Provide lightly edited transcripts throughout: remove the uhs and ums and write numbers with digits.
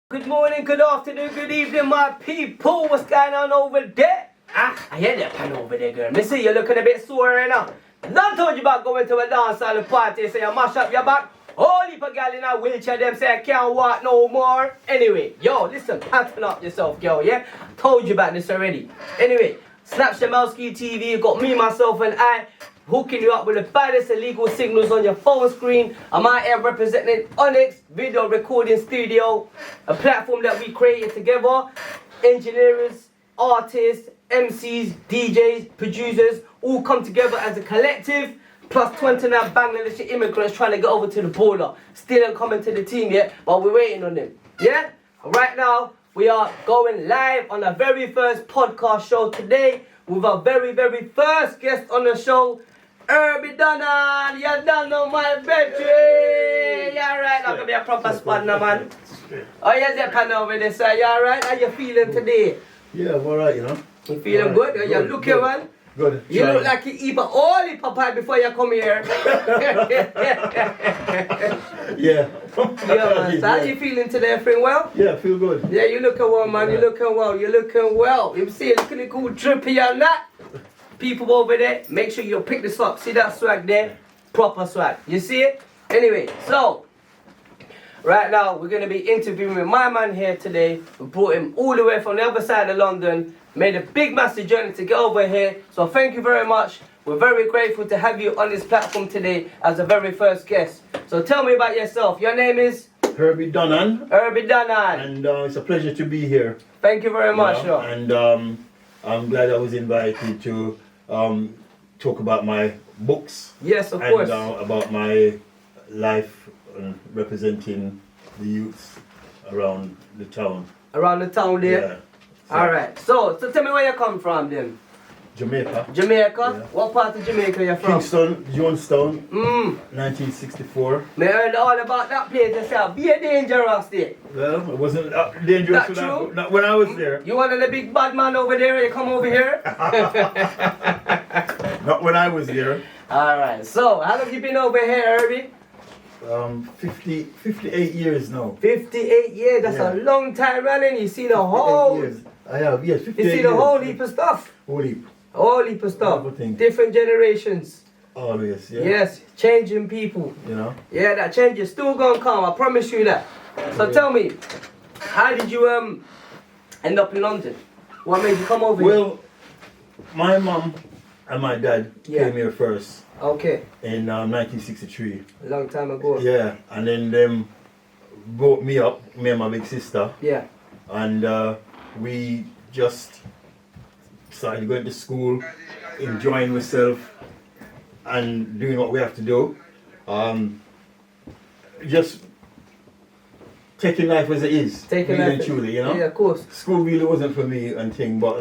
Good morning, good afternoon, good evening, my people. What's going on over there? I hear that pan over there, girl. Me see you looking a bit sore right now. Don't told you about going to a dance hall party, say you mash up your back. All heap of gal in a wheelchair, them say I can't walk no more. Anyway, yo, listen, pattern up yourself, girl, yeah? Told you about this already. Anyway, Snap Shamelski TV, got me, myself, and I hooking you up with the baddest illegal signals on your phone screen. I'm out here representing ONYX Video Recording Studio, a platform that we created together. Engineers, artists, MCs, DJs, producers, all come together as a collective. Plus 29 Bangladeshi immigrants trying to get over to the border. Still ain't coming to the team yet, but we're waiting on them. Yeah? Right now, we are going live on our very first podcast show today with our very first guest on the show, Herbie Dunnan. You don't know my bedroom. You alright? I'm gonna be a proper spot now, man. Oh, you that pan over there, sir. You alright? How you feeling today? Yeah, I'm alright, you know. You feeling good? You look here, man. Good. You look like you eat all the papaya before you come here. Yeah. Yeah, man. So how you feeling today? Feeling well? Yeah, I feel good. Yeah, you looking well, man. You looking well. You looking well. You see, looking cool, drippy and that. People over there, make sure you pick this up. See that swag there? Proper swag. You see it? Anyway, so right now we're gonna be interviewing with my man here today. We brought him all the way from the other side of London. Made a big massive journey to get over here. So thank you very much. We're very grateful to have you on this platform today as a very first guest. So tell me about yourself. Your name is? Herbie Dunnan. Herbie Dunnan. And it's a pleasure to be here. Thank you very much, sir. And I'm glad I was invited to talk about my books. Yes, of course. And about my life representing the youths around the town. Around the town there? Yeah. So, alright. So tell me where you come from then. Jamaica. Jamaica? Yeah. What part of Jamaica you from? Kingston, Jonestown, 1964. Me heard all about that place. They say, be a dangerous there. Well, it wasn't dangerous That true? not when I was there. You one of the big bad man over there, you come over here? Not when I was there. Alright, so how long you been over here, Herbie? 58 years now. 58 years, that's Yeah. a long time running. You see the whole, years. I have, yes, 58 you see the years. whole heap of stuff. Whole heap. Whole heap of stuff. Everything. Different generations. Always, yeah. Yes, changing people. You know? Yeah, that change is still gonna come, I promise you that. So tell me, how did you end up in London? What made you come over here? Well, my mom and my dad came here first Okay, in 1963. a long time ago. Yeah, and then them brought me up, me and my big sister, Yeah. and we just started going to school, enjoying myself, and doing what we have to do. Just taking life as it is, Taking really life and truly, you know. Yeah, of course. School really wasn't for me and thing, but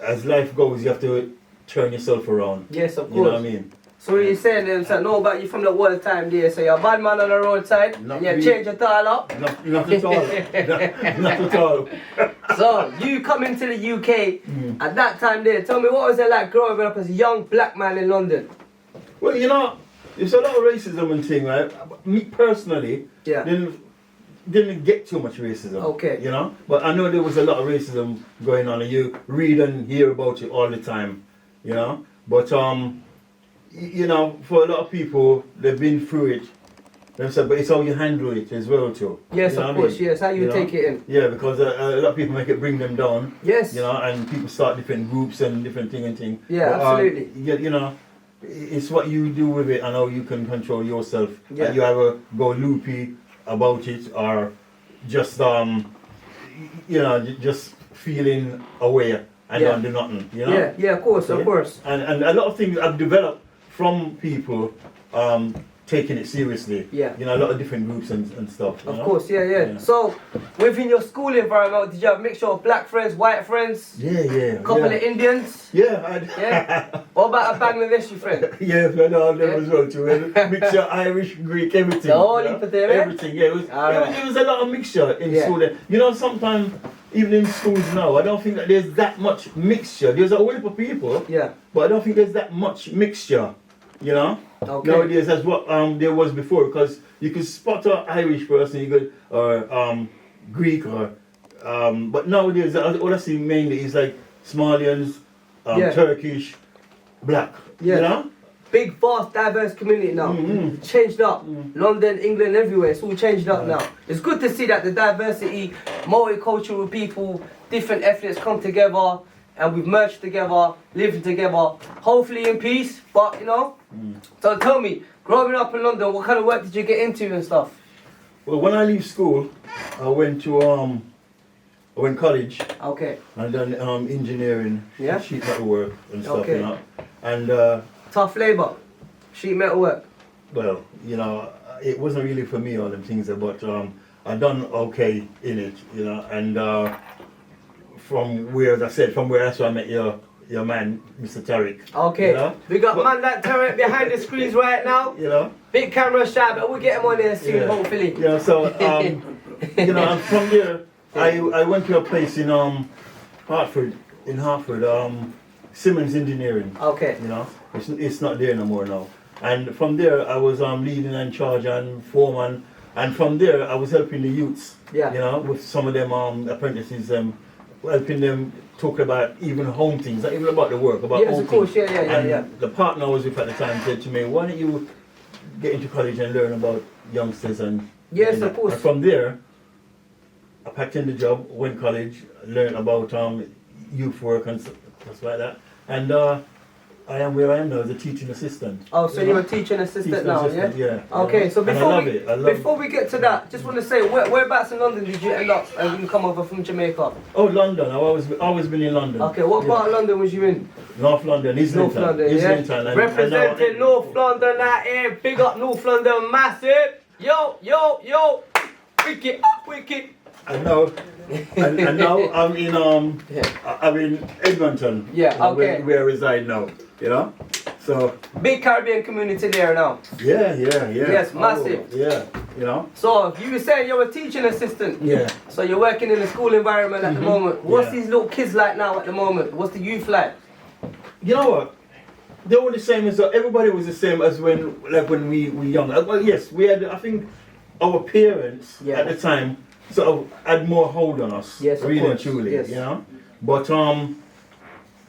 as life goes, you have to turn yourself around. Yes, of course. You know what I mean? So you're saying them say no about you from the whole time there, so you're a bad man on the roadside, Not and you really. change it all up. Not at all. not at all. So you come into the UK at that time there. Tell me, what was it like growing up as a young black man in London? Well, you know, there's a lot of racism and thing, right? Me personally, Yeah. didn't get too much racism. Okay. You know, but I know there was a lot of racism going on, and you read and hear about it all the time. You know, but you know, for a lot of people, they've been through it themselves, but it's how you handle it as well too. Yes, You know of what I course, mean? yes. How you know? take it in? Yeah, because a lot of people make it bring them down. Yes. You know, and people start different groups and different thing and thing. Yeah, But, absolutely. you know, it's what you do with it and how you can control yourself. Yeah. And you either go loopy about it or just you know, just feeling aware and Yeah. don't do nothing. You know. Yeah, yeah, of course, of Yeah. course. And a lot of things I've developed from people taking it seriously. Yeah. You know, a lot of different groups and stuff. you Of know? course, yeah. So, within your school environment, did you have a mixture of black friends, white friends, Yeah. couple of Indians? Yeah, Yeah. What about a Bangladeshi friend? yeah, I know them Yeah. as well too. Mixture Irish, Greek, everything. The whole you know? heap of them, eh? Everything, yeah. Alright. There was a lot of mixture in Yeah. school. There. You know, sometimes even in schools now, I don't think that there's that much mixture. There's a whole heap of people, Yeah. but I don't think there's that much mixture. You know, Okay. nowadays that's what there was before, because you could spot an Irish person, you could Greek or, but nowadays all I see mainly is like Somalians, Turkish, black. Yeah. You know? Big, vast, diverse community now. Changed up. London, England, everywhere. It's all changed up now. It's good to see that the diversity, multicultural people, different ethnics come together and we've merged together, living together, hopefully in peace. But you know, so tell me, growing up in London, what kind of work did you get into and stuff? Well, when I leave school, I went college. Okay. And done engineering, sheet metal work and stuff. Okay. You know, and. Tough labour, sheet metal work. Well, you know, it wasn't really for me all them things, but I done okay in it, you know, and from where, as I said, from where that's where I met your man, Mr. Tariq. Okay, you know? We got man like Tariq behind the screens right now. You know, big camera shy, but we'll get him on there soon, hopefully. Yeah, so you know, and from there, I went to a place in Hartford, Simmons Engineering. Okay. You know, it's not there no more now. And from there, I was leading in charge and foreman. And from there, I was helping the youths. Yeah. You know, with some of them apprentices, helping them talk about even home things, not even about the work, about home of course, things. yeah. The partner I was with at the time said to me, "Why don't you get into college and learn about youngsters and?" Yes, of course. And from there, I packed in the job, went college, learned about youth work and stuff like that. And I am where I am now as a teaching assistant. Oh, so you're a teaching assistant now, yeah? Okay, so before we get to that, just want to say, whereabouts in London did you end up and you come over from Jamaica? Oh, London. I've always been in London. Okay, what part of London was you in? North London, North London, representing North London out here. Big up North London, massive. Yo, wicked. I know. and now I'm in Edmonton. Yeah, okay. Where I reside now, you know? So big Caribbean community there now. Yeah. Yes, massive. Yeah, you know. So you were saying you're a teaching assistant. Yeah. So you're working in a school environment at the moment. What's these little kids like now at the moment? What's the youth like? You know what? They were the same as everybody was the same as when we were young. Well, yes, we had. I think our parents at the time sort of had more hold on us. Yes, of really course. and truly. Yes. You know, but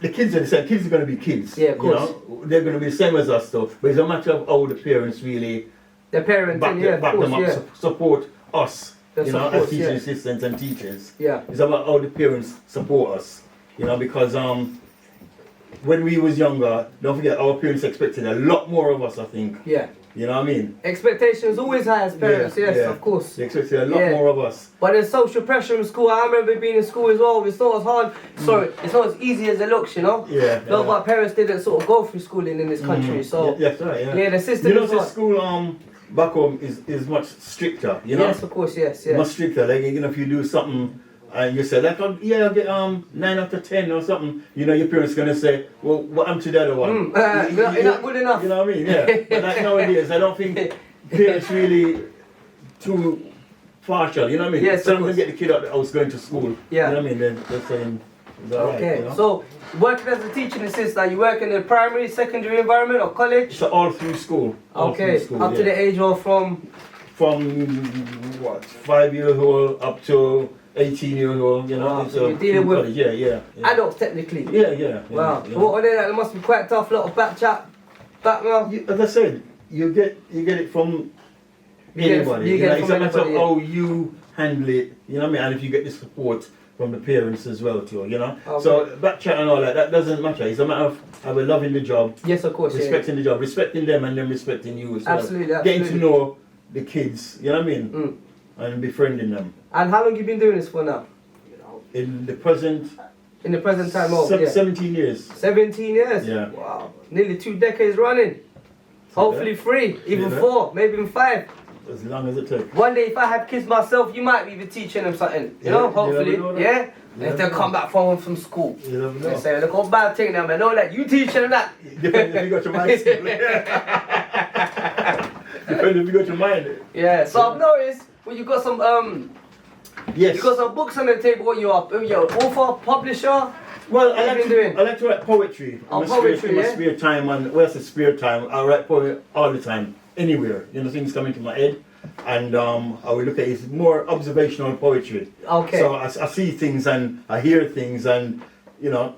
the kids are the same. Kids are going to be kids. Yeah, of course. You know? They're going to be the same as us, though. But it's a matter of how the parents really back them up, support us. As teaching assistants and teachers. Yeah. It's about how the parents support us. You know, because when we was younger, don't forget our parents expected a lot more of us, I think. Yeah. You know what I mean? Expectations always high as parents, of course. They expected a lot more of us. But there's social pressure in school. I remember being in school as well. It's not as hard. Sorry, it's not as easy as it looks, you know? Yeah. A lot of our parents didn't sort of go through schooling in this country, so... Yeah, that's right, yeah. The system is hard. School back home is much stricter, you know? Yes, of course, yes. Much stricter. Like, you know, if you do something and you say, like, I'll get 9 out of 10 or something, you know, your parents going to say, well, what happened to the other one? You're not good enough. You know what I mean? Yeah. But like nowadays, I don't think parents really too partial, you know what I mean? Yes, some of them get the kid out of the house going to school. Yeah. You know what I mean? They're saying, okay, you know? So working as a teaching assistant, you work in the primary, secondary environment or college? So all through school. Up to the age of from what, 5 years old up to 18 years old, you know. So you're dealing with college. Yeah. adults technically. Yeah. Wow. So what are they like? They must be quite tough, lot of back chat, back now. As I said, you get it from anybody. It's a matter of how you handle it, you know what I mean? And if you get the support from the parents as well too, you know. Okay. So back chat and all that doesn't matter. It's a matter of loving the job. Yes, of course. Respecting the job, respecting them and them respecting you as well. Absolutely. Getting to know the kids, you know what I mean? And befriending them. And how long have you been doing this for now? In the present time, 17 years. 17 years? Yeah. Wow. Nearly 2 decades running. Hopefully 3, even 4, maybe even 5. As long as it takes. One day if I have kids myself, you might be teaching them something. You know, hopefully. Yeah? If they come back from school. You never know. They say, look, how bad thing now, man. Know that you teaching them that. Depends if you got your mind. Depends if you got your mind. Yeah, so I've noticed when you got some yes. You got some books on the table. What you are? You're author, publisher. Well, I like to write poetry. Poetry, in my spare time, and where's the spare time? I write poetry all the time, anywhere. You know, things come into my head. and I will look at it, it's more observational poetry. Okay. So I see things and I hear things, and you know,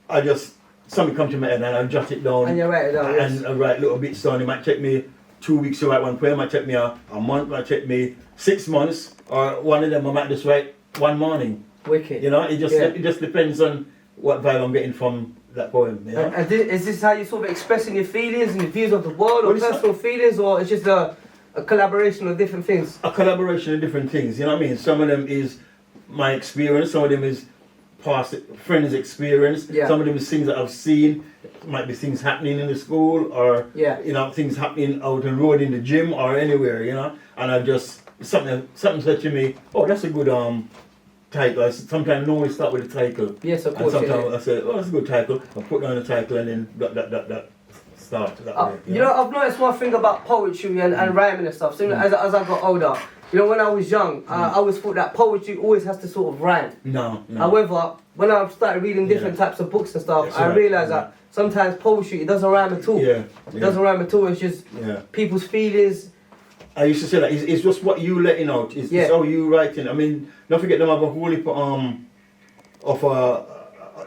I just something come to my head and I jot it down. And you write it down. And Yes. I write little bits down. It might take me 2 weeks to write one poem. It might take me a month. It might take me 6 months. Or one of them I might just write one morning. Wicked. You know, it just depends on what vibe I'm getting from that poem. You know? And is this how you sort of expressing your feelings and your views of the world, or Well, personal feelings, or it's just a collaboration of different things? A collaboration of different things. You know what I mean? Some of them is my experience. Some of them is past friends' experience. Yeah. Some of them is things that I've seen. It might be things happening in the school, or Yeah. you know, things happening out on the road in the gym or anywhere. You know, and I just something said to me, oh, that's a good title. Sometimes no one start with the title. Yes, of And course. sometimes Yeah. I say, oh, that's a good title. I put down the title and then that start that way. You know, I've noticed one thing about poetry and rhyming and stuff. So as I got older, you know, when I was young, I always thought that poetry always has to sort of rhyme. No. However, when I started reading different types of books and stuff, That's I right. realised that sometimes poetry, it doesn't rhyme at all. Yeah. It doesn't rhyme at all. It's just people's feelings. I used to say that it's just what you letting out. It's how you writing. I mean, don't forget them have a whole heap of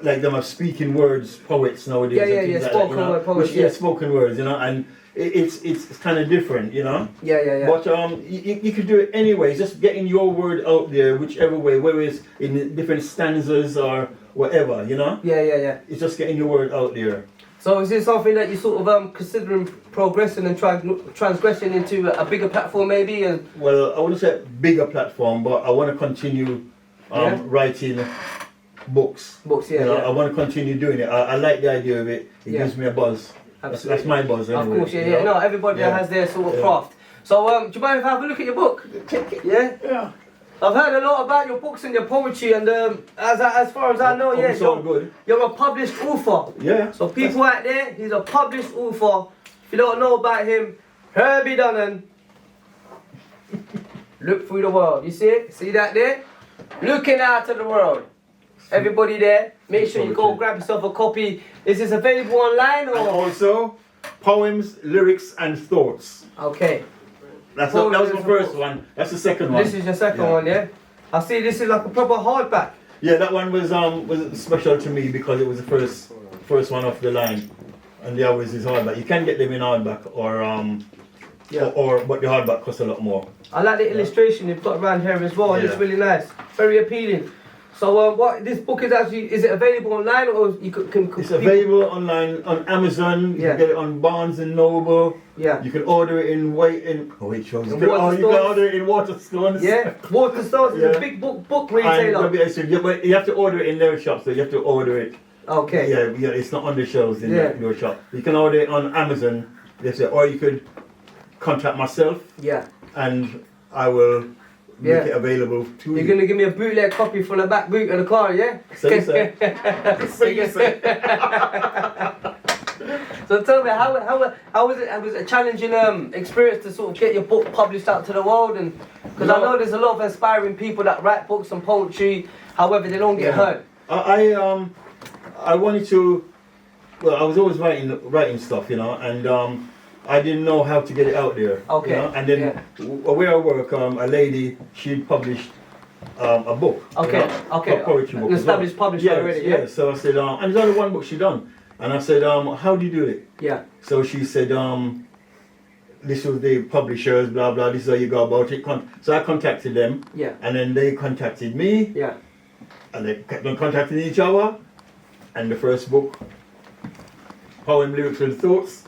like them have speaking words poets nowadays. Yeah. Spoken word poets. Yeah. Spoken words. You know, and it's kind of different. You know. Yeah. But you could do it anyway. Just getting your word out there, whichever way, whether it's in different stanzas or whatever. You know. Yeah. It's just getting your word out there. So is this something that you sort of considering progressing and transgressing into a bigger platform maybe? And Well, I wouldn't say bigger platform, but I want to continue writing books. Books, You know, I want to continue doing it. I like the idea of it. It gives me a buzz. That's my buzz anyway. Of course, yeah. No, everybody has their sort of craft. So, do you mind if I have a look at your book? Yeah. I've heard a lot about your books and your poetry, and as far as I know, you're a published author. Yeah. So people out there, he's a published author. If you don't know about him, Herbie Dunnan. Look through the world. You see it? See that there? Looking out at the world. Everybody there, make sure you go grab yourself a copy. Is this available online or? And also, poems, lyrics, and thoughts. Okay. That was the first one. That's the second one. This is your second one, yeah? I see this is like a proper hardback. Yeah, that one was special to me because it was the first one off the line, and the others is hardback. You can get them in hardback or but the hardback costs a lot more. I like the illustration you've got around here as well. It's really nice, very appealing. So what this book is actually, is it available online or you can It's available online on Amazon. You can get it on Barnes and Noble. Yeah. You can order it in Waitrose. You can order it in Waterstones. Yeah. Waterstones is a big book retailer. But you have to order it in their shop, so you have to order it. Okay. Yeah, it's not on the shelves in your shop. You can order it on Amazon. Or you could contact myself. Yeah. And I will make it available to you. You're going to give me a bootleg copy from the back boot of the car, yeah? Say so. So tell me, how was it? Was it a challenging experience to sort of get your book published out to the world? And because I know there's a lot of inspiring people that write books and poetry, however they don't get heard. I wanted to. Well, I was always writing stuff, you know, and I didn't know how to get it out there. Okay. You know? And then where I work, a lady, she published a book. Okay. A poetry book. An established publisher already. Yeah. So I said, and there's only one book she done. And I said, how do you do it? Yeah. So she said, this was the publishers, blah blah. This is how you go about it. So I contacted them. Yeah. And then they contacted me. Yeah. And they kept on contacting each other. And the first book, Poem, Lyrics and Thoughts,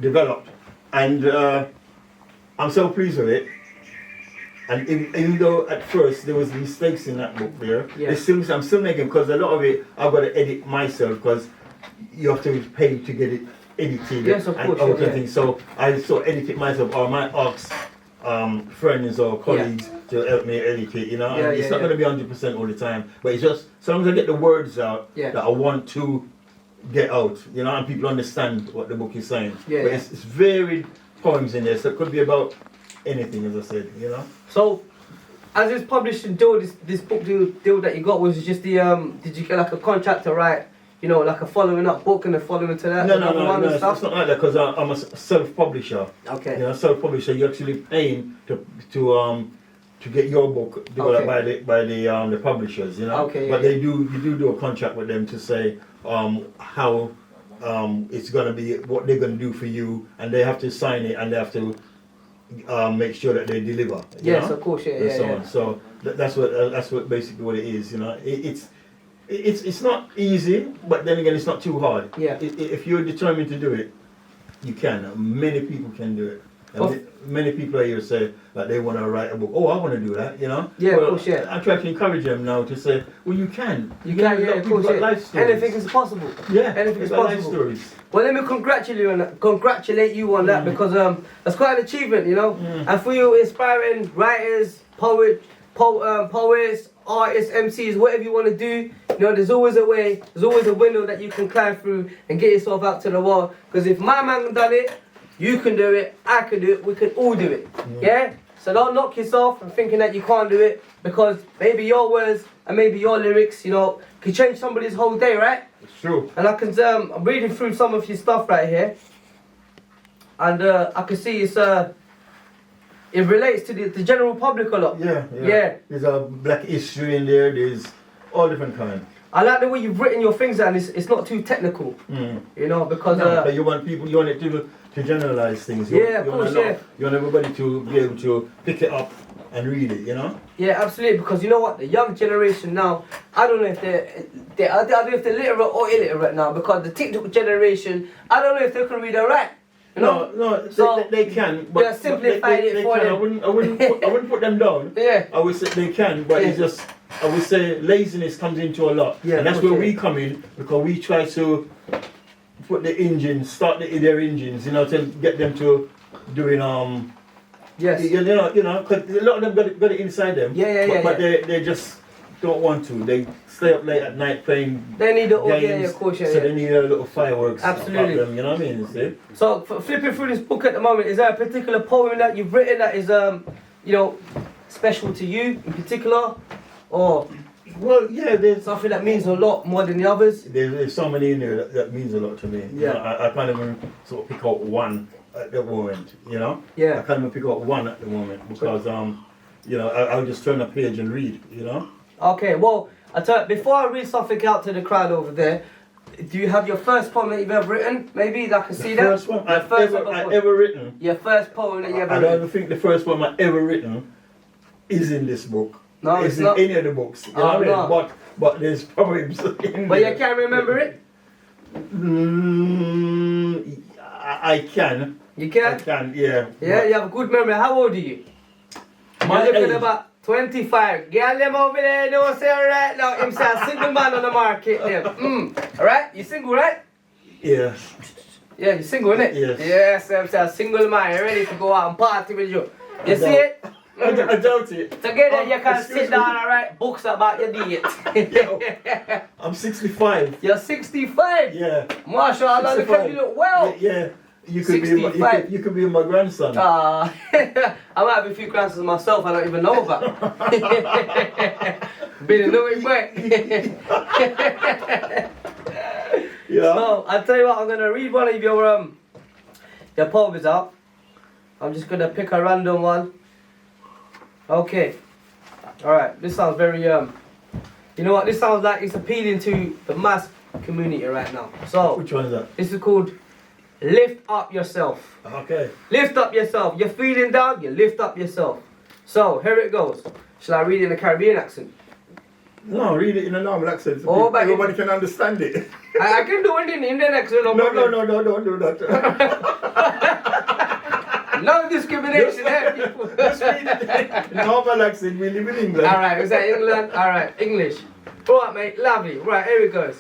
developed. And I'm so pleased with it. And even though at first there was mistakes in that book there, I'm still making, because a lot of it I've got to edit myself, because you have to pay to get it edited. Yes, of course. Things. So I sort of edit it myself, or I might ask friends or colleagues to help me edit it, you know. And it's not going to be 100% all the time, but it's just, as long as I get the words out that I want to get out, you know, and people understand what the book is saying. But it's varied poems in there, so it could be about anything, as I said, you know. So, as this publishing deal, this book deal that you got, was it just the did you get like a contract to write, you know, like a following up book and a following to that? No, another one and it's stuff? not like that because I'm a self-publisher. Okay. You know, self-publisher. You're actually paying to get your book developed by the publishers. You know. Okay. But you do a contract with them to say how it's gonna be, what they're gonna do for you, and they have to sign it and they have to make sure that they deliver. Yes, know? of course. Yeah. And Yeah. so Yeah. on. So that's what basically what it is. You know, it's not easy, but then again, it's not too hard. Yeah. If you're determined to do it, you can. Many people can do it. And Of- many people are here say that they want to write a book. Oh, I want to do that. You know. Yeah, well, of course, yeah. I try to encourage them now to say, well, you can. You can, yeah, of People course, got yeah. life stories. Anything is possible. Yeah, anything is they've got life possible. stories. Well, let me congratulate you on that because that's quite an achievement, you know. And for you, inspiring writers, poets, artists, MCs, whatever you want to do, you know, there's always a way, there's always a window that you can climb through and get yourself out to the world. Because if my man done it, you can do it, I can do it, we can all do it. Yeah? So don't knock yourself and thinking that you can't do it because maybe your words and maybe your lyrics, you know, can change somebody's whole day, right? It's true. And I can, I'm reading through some of your stuff right here, and I can see it relates to the general public a lot. Yeah. There's a black history in there. There's all different kind. I like the way you've written your things down. It's not too technical, you know, because But you want it to generalize things. You want everybody to be able to pick it up and read it, you know? Yeah, absolutely. Because you know what, the young generation now, I don't know if I don't know if they're literate or illiterate now. Because the TikTok generation, I don't know if they can read or write. You know? No, So, they can. But they're simplifying it for can. them. I wouldn't put them down. Yeah. I would say they can, but it's just, I would say laziness comes into a lot. Yeah, and that's okay. where we come in, because we try to put the engines, start their engines, you know, to get them to doing Yes. you know, because a lot of them got it inside them. But they just don't want to. They stay up late at night playing. They need games, yeah, of course, yeah. So they need a little fireworks. Absolutely. About them, you know what I mean? See? So flipping through this book at the moment, is there a particular poem that you've written that is you know, special to you in particular, or Well, yeah, there's something that means a lot more than the others? there's so many in there that means a lot to me. You Yeah. know, I can't even sort of pick out one at the moment. You know. Yeah. I can't even pick out one at the moment because you know, I'll just turn a page and read. You know. Okay, well, before I read something out to the crowd over there, do you have your first poem that you've ever written? Maybe I can see that. First one I've ever written. Your first poem that you ever I written. don't think the first one I've ever written is in this book. No, it's in not. any of the books. You know what I mean? But there's poems in But there. you can't remember it? I can. You I can? can, yeah. Yeah, you have a good memory. How old are you? My You're looking age. about 25. Girl, them over there don't say right now. Him say a single man on the market them. Alright? You single, right? Yeah. Yeah, you single, innit? Yes. Yes, I'm saying a single man ready to go out and party with you. You see it? I doubt it. Together you can Excuse sit me. down and write books about your date. I'm 65. You're 65. Yeah. MashaAllah, look at you look well. Yeah. You could be 65. you could be my grandson. I might have a few grandsons myself I don't even know about. Been a little boy. Yeah. So I'll tell you what, I'm gonna read one of your poems out. I'm just gonna pick a random one. Okay. Alright, this sounds very you know what, this sounds like it's appealing to the mass community right now. So Which one is that? this is called Lift Up Yourself. Okay. Lift up yourself. You're feeling down, you lift up yourself. So here it goes. Shall I read it in a Caribbean accent? No, read it in a normal accent. So Oh, but everybody can understand it. I can do it in Indian accent. No, don't do that. No discrimination here, people. Just read it in normal accent. We live in England. Alright, is that England? Alright, English. Alright, mate, lovely. Right, here it goes.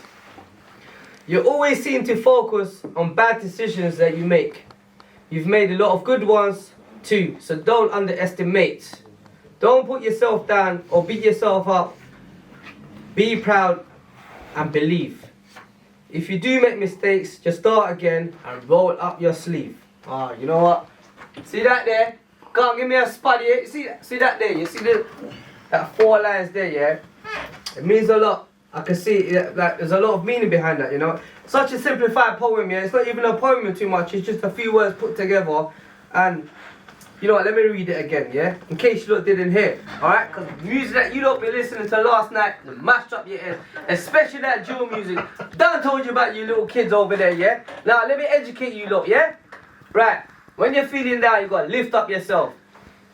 You always seem to focus on bad decisions that you make. You've made a lot of good ones too, so don't underestimate. Don't put yourself down or beat yourself up. Be proud and believe. If you do make mistakes, just start again and roll up your sleeve. Ah, you know what? See that there? Can't give me a spot here. See that there? You see that 4 lines there, yeah? It means a lot. I can see that there's a lot of meaning behind that, you know. Such a simplified poem, yeah. It's not even a poem too much. It's just a few words put together. And you know what? Let me read it again, yeah. In case you lot didn't hear, all right? Because music that you lot been listening to last night mashed up your head, especially that drill music. Done told you about you little kids over there, yeah. Now let me educate you lot, yeah. Right. When you're feeling down, you gotta lift up yourself.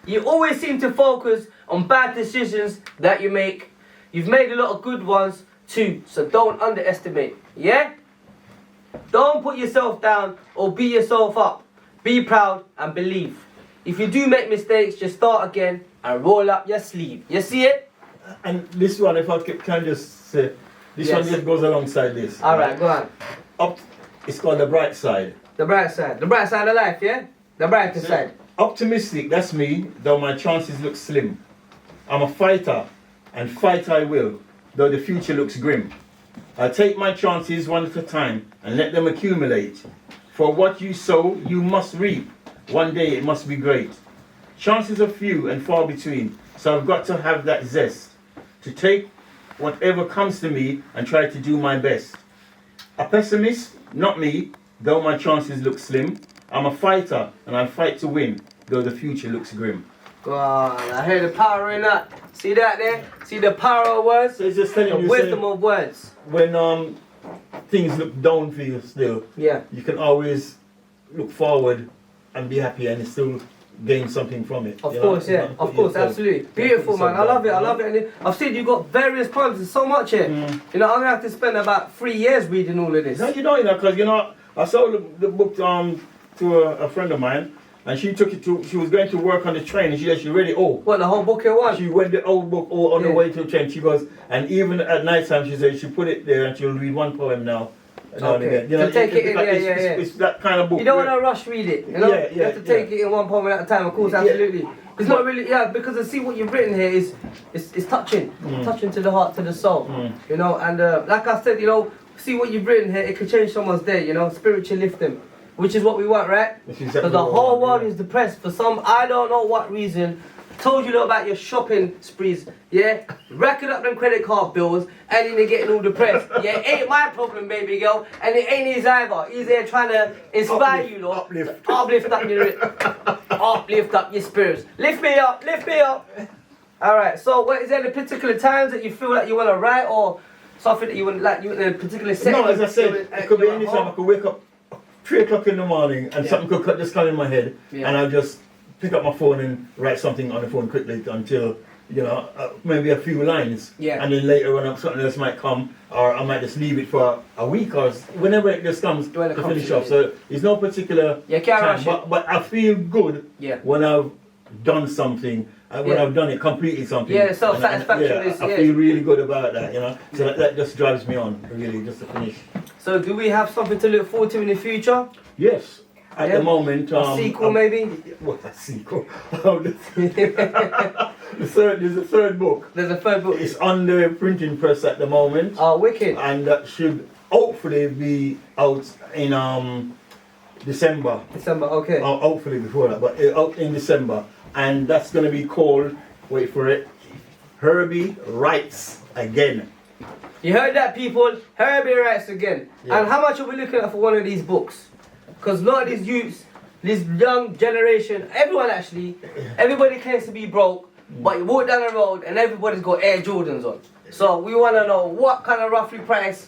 You always seem to focus on bad decisions that you make. You've made a lot of good ones too, so don't underestimate, yeah? Don't put yourself down or beat yourself up. Be proud and believe. If you do make mistakes, just start again and roll up your sleeve. You see it? And this one, if I can just say, this one just goes alongside this. Alright, go on. It's called The Bright Side. The bright side. The bright side of life, yeah? The brighter side. Optimistic, that's me, though my chances look slim. I'm a fighter, and fight I will, though the future looks grim. I take my chances one at a time and let them accumulate. For what you sow, you must reap. One day it must be great. Chances are few and far between, so I've got to have that zest to take whatever comes to me and try to do my best. A pessimist? Not me, though my chances look slim. I'm a fighter and I fight to win, though the future looks grim. Go on, I hear the power in that. See that there? See the power of words? So it's just telling The you, wisdom of words. when things look down for you still, Yeah. you can always look forward and be happy and still gain something from it. Of you course, know? yeah. Not Of put course, yourself- absolutely. not Beautiful, put man. I yourself love it. I down, love it. And I've seen you got various poems. There's so much here. You know, I'm gonna have to spend about 3 years reading all of this. No, you know, because I sold the book to a friend of mine, and she took it to. She was going to work on the train, and she read it all. What, the whole book in one? She read the old book all on the Yeah. way to the train. She goes, and even at night time, she said she put it there, and she'll read one poem now. And Okay. again. To take it in, it's, yeah. It's that kind of book. You don't want to rush read it, you know? Yeah, You have to take it in one poem at a time, of course, absolutely. It's not really, because I see what you've written here is it's touching. Touching to the heart, to the soul. You know, and like I said, you know, see what you've written here, it could change someone's day, you know, spiritually lift them. Which is what we want, right? Because the whole world is depressed. For some, I don't know what reason. Told you about your shopping sprees, yeah? Racking up them credit card bills and then they're getting all depressed. Yeah, it ain't my problem, baby girl. And it ain't his either. He's there trying to inspire you, Lord. Uplift. Uplift up your spirits. Lift me up, lift me up. Alright, so what is there any particular times that you feel like you want to write or something that you want like you in a particular setting? No, as I said, it could be any time. I home? could wake up 3 o'clock in the morning and something could just come in my head, and I'll just pick up my phone and write something on the phone quickly until, maybe a few lines. Yeah. And then later on something else might come, or I might just leave it for a week or whenever it just comes When it to comes finish to off. it. So it's no particular Can't time, rush it. but I feel good Yeah. when I've done something. When I've done it, completed something. Yeah, self-satisfaction and, is- I feel really good about that, So that just drives me on, really, just to finish. So do we have something to look forward to in the future? Yes, at the moment. A sequel maybe? What a sequel? There's a third book. There's a third book. It's on the printing press at the moment. Oh, wicked. And that should hopefully be out in December. December, okay. Hopefully before that, but out in December. And that's going to be called, wait for it, Herbie Writes Again. You heard that, people? Herbie Writes Again. Yeah. And how much are we looking at for one of these books? Because a lot of these youths, this young generation, everyone actually, everybody claims to be broke, but you walk down the road and everybody's got Air Jordans on. So we want to know what kind of roughly price.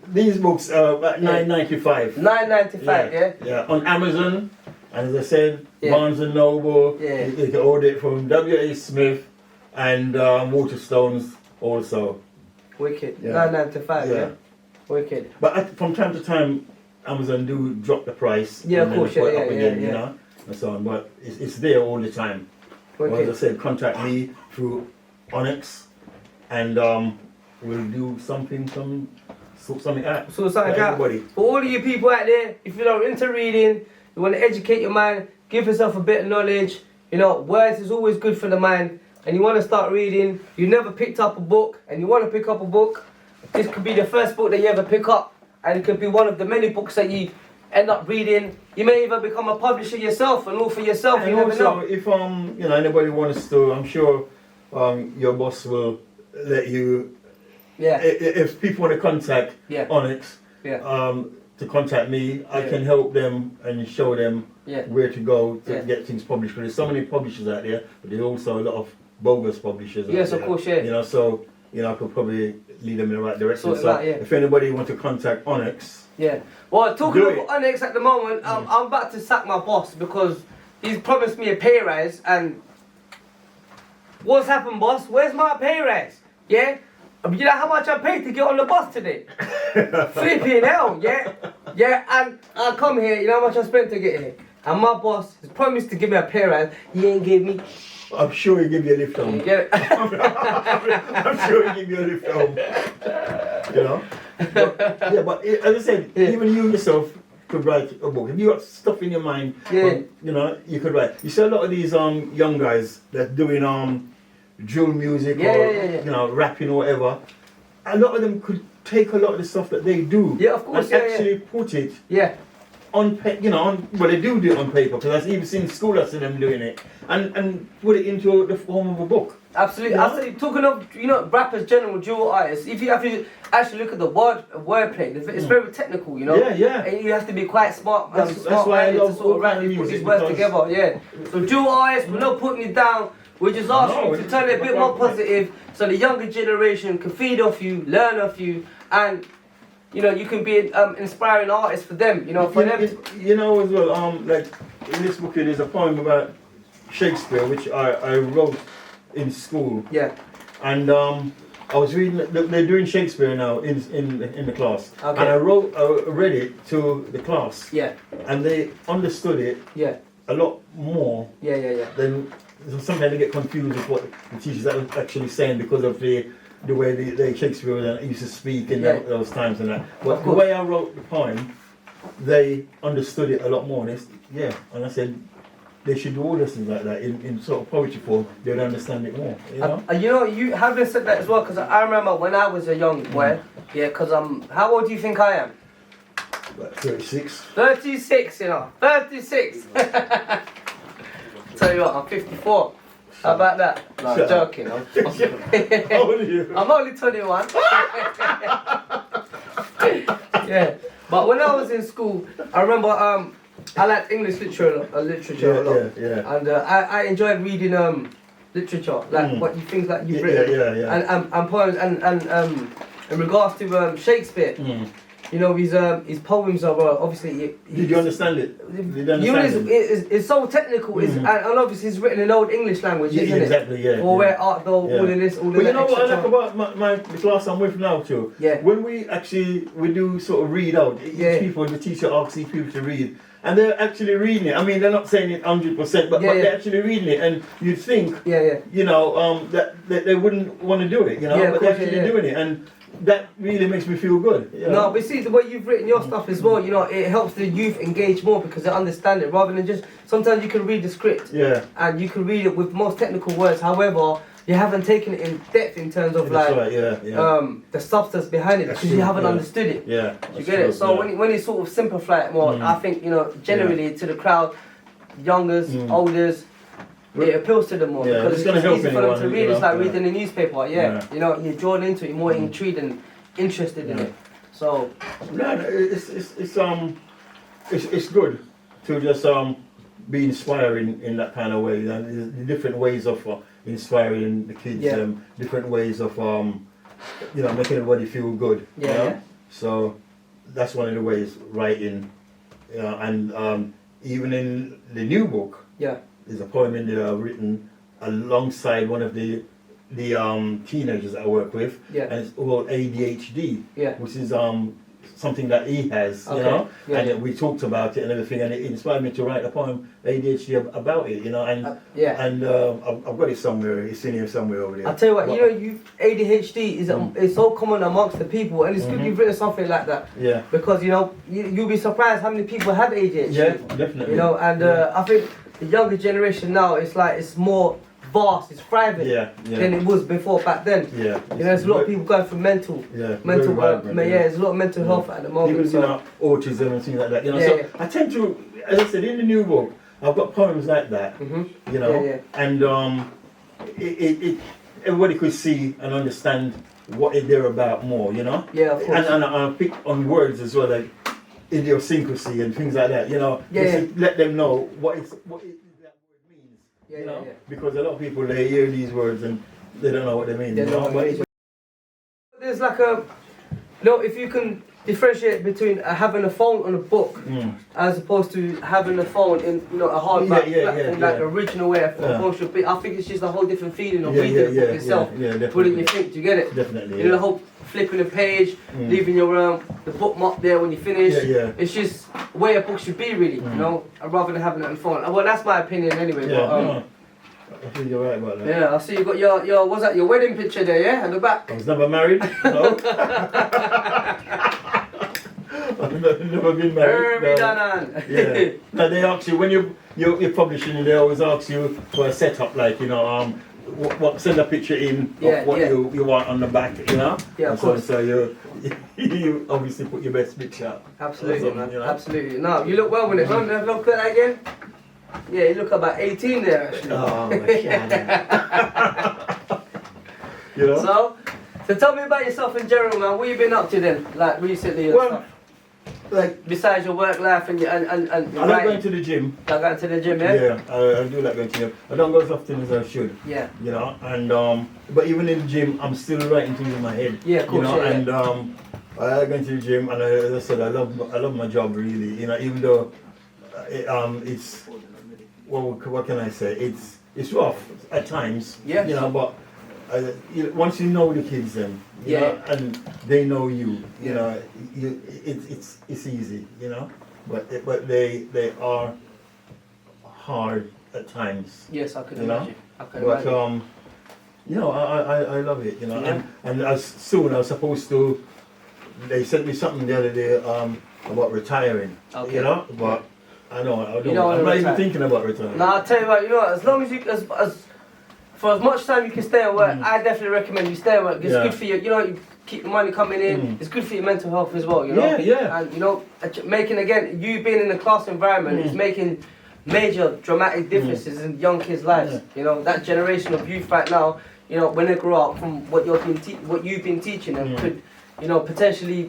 These books are about $9.95. $9.95, yeah? Yeah, on Amazon, and as I said, Yeah. Barnes and Noble. Yeah. You can order it from W.A. Smith and Waterstones also. Wicked. Yeah. $9.95, yeah? Yeah. Wicked. But from time to time, Amazon do drop the price. Yeah, and of then course, put it yeah, up yeah, again, yeah. you know, and so on. But it's there all the time. Well, Wicked. as I said, contact me through Onyx, and we'll do something out. So something for out. everybody. For all of you people out there, if you're into reading, you want to educate your mind, give yourself a bit of knowledge, words is always good for the mind, and you want to start reading, you never picked up a book, and you want to pick up a book, this could be the first book that you ever pick up, and it could be one of the many books that you end up reading. You may even become a publisher yourself and author yourself, And you never also, know. if anybody wants to, I'm sure your boss will let you if people want to contact Onyx, to contact me, I can help them and show them where to go to get things published. Because there's so many publishers out there, but there's also a lot of bogus publishers out there. Yes, of course, yeah. You know, so I could probably lead them in the right direction. So if anybody wants to contact Onyx, well, talking about Onyx at the moment, I'm about to sack my boss because he's promised me a pay rise. And what's happened, boss? Where's my pay rise? Yeah. You know how much I paid to get on the bus today? Flipping hell, and I come here, you know how much I spent to get here? And my boss has promised to give me a pay rise. He ain't give me. I'm sure he'll give you a lift home. You get it? I'm sure he'll give you a lift home. You know? But as I said, even you yourself could write a book. If you got stuff in your mind, you know, you could write. You see a lot of these young guys that doing drill music or you know, rapping or whatever. A lot of them could take a lot of the stuff that they do of course, and actually put it on you know, well, they do it on paper, because I've even seen school, I've seen them doing it, and put it into the form of a book. Absolutely. You know? Absolutely. Talking of, you know, rappers, general dual artists, if you actually look at the wordplay, it's very technical, you know. And you have to be quite smart. That's why I love to sort of rap, put these words together. So dual artists, we're not putting it down. We're just asking you to turn it a bit more positive, so the younger generation can feed off you, learn off you, and you know, you can be an inspiring artist for them. You know, for them. You know as well. Like in this book, there's a poem about Shakespeare which I wrote in school. And I was reading. They're doing Shakespeare now in the class. And I read it to the class. And they understood it. A lot more. Than sometimes they get confused with what the teachers are actually saying because of the way the Shakespeare used to speak in those times and that. But the way I wrote the poem, they understood it a lot more. And I said they should do all lessons like that in sort of poetry form. They'd understand it more. You know? You know, you having said that as well, because I remember when I was a young boy. Because how old do you think I am? About 36. 36, you know, 36. Tell you what, I'm 54. How about that? No, I'm joking. How old are you? I'm only 21. But when I was in school, I remember I liked English literature a lot. And I enjoyed reading literature, like what you things like you've written, and poems, and in regards to Shakespeare. You know, his poems are obviously. Did you understand it? It's so technical, and obviously it's written in Old English language, isn't it? Exactly, Or where art, though, all of this, all of that. But you know what I like about the class I'm with now too? When we do sort of read out, people, the teacher asks these people to read, and they're actually reading it. I mean, they're not saying it 100%, but they're actually reading it, and you'd think, you know, that they wouldn't want to do it, you know, but they're actually doing it, and that really makes me feel good. You know? No, but see, the way you've written your stuff as well, you know, it helps the youth engage more because they understand it rather than just, sometimes you can read the script and you can read it with most technical words, however, you haven't taken it in depth in terms of the substance behind it because you haven't understood it. You get it? So when you sort of simplify it more, I think, you know, generally to the crowd, youngers, olders, it appeals to them more because it's easy for them to read. It's like reading a newspaper. You know, you're drawn into it, you're more intrigued and interested in it. So it's good to just be inspiring in that kind of way. And there's different ways of inspiring the kids, different ways of you know, making everybody feel good. You know? So that's one of the ways writing. You know, and even in the new book. There's a poem in there I've written alongside one of the teenagers I work with, and it's about ADHD, which is something that he has, you know, and we talked about it and everything, and it inspired me to write a poem, ADHD, about it, you know, and I've got it somewhere. It's in here somewhere over there. I'll tell you what, you know, ADHD is so common amongst the people, and it's good you've written something like that. Because you know, you'll be surprised how many people have ADHD. Definitely. You know, and I think the younger generation now, it's like it's more vast, it's private than it was before back then. You know, there's a lot of people going through mental there's a lot of mental health at the moment. Even you know, autism and things like that. You know, so I tend to, as I said, in the new book, I've got poems like that. You know, and it everybody could see and understand what they're about more, you know. Yeah, of course. And I pick on words as well, like idiosyncrasy and things like that, you know. Yeah, just yeah. to let them know what that word means, Yeah, you know. yeah. Because a lot of people, they hear these words and they don't know what they mean. They you don't know? know what it is. There's like a, if you can differentiate between having a phone on a book as opposed to having a phone in a hardback platform, like the original way a phone should be. I think it's just a whole different feeling of reading the book itself. Wouldn't you think? Do you get it? Definitely. The whole flipping the page, leaving your the bookmark there when you finish. It's just the way a book should be, really. You know, rather than having it on the phone. Well, that's my opinion anyway. But, I think you're right about that. yeah, I see you got your what's that? Your wedding picture there, yeah, at the back. I was never married. No. I've never been married. Herbie Dunnan. Yeah. Now they ask you when you're publishing, they always ask you for a setup, like what send a picture in of what you want on the back, you know. Yeah, of course. So you obviously put your best picture up. Absolutely, man. You know? Absolutely. No, you look well with it, man. Look at that again. Yeah, you look about 18 there, actually. Oh my God. You know. So tell me about yourself in general, man. What you been up to then, like recently and stuff? Like besides your work life and I like going to the gym. Like going to the gym, yeah? Yeah, I do like going to the gym. I don't go as often as I should. Yeah. You know, and but even in the gym, I'm still writing things in my head. Yeah, of course. You know, yeah, and I like going to the gym, and as I said, I love my job really. You know, even though it's what can I say? It's rough at times. Yeah. You know, but once you know the kids, then you know, and they know you. You know, it's easy. You know, but they are hard at times. Yes, I can imagine. I can imagine. You know, I love it. You know, and as soon I was supposed to. They sent me something the other day about retiring. Okay. You know, but I don't. I'm not even thinking about retiring. No, I'll tell you what. You know, as long as you for as much time you can stay at work, I definitely recommend you stay at work. It's good for you. You know, you keep the money coming in. It's good for your mental health as well. You know. Yeah. And you know, making again, you being in a class environment is making major dramatic differences in young kids' lives. You know, that generation of youth right now. You know, when they grow up from what you've been teaching them could, you know, potentially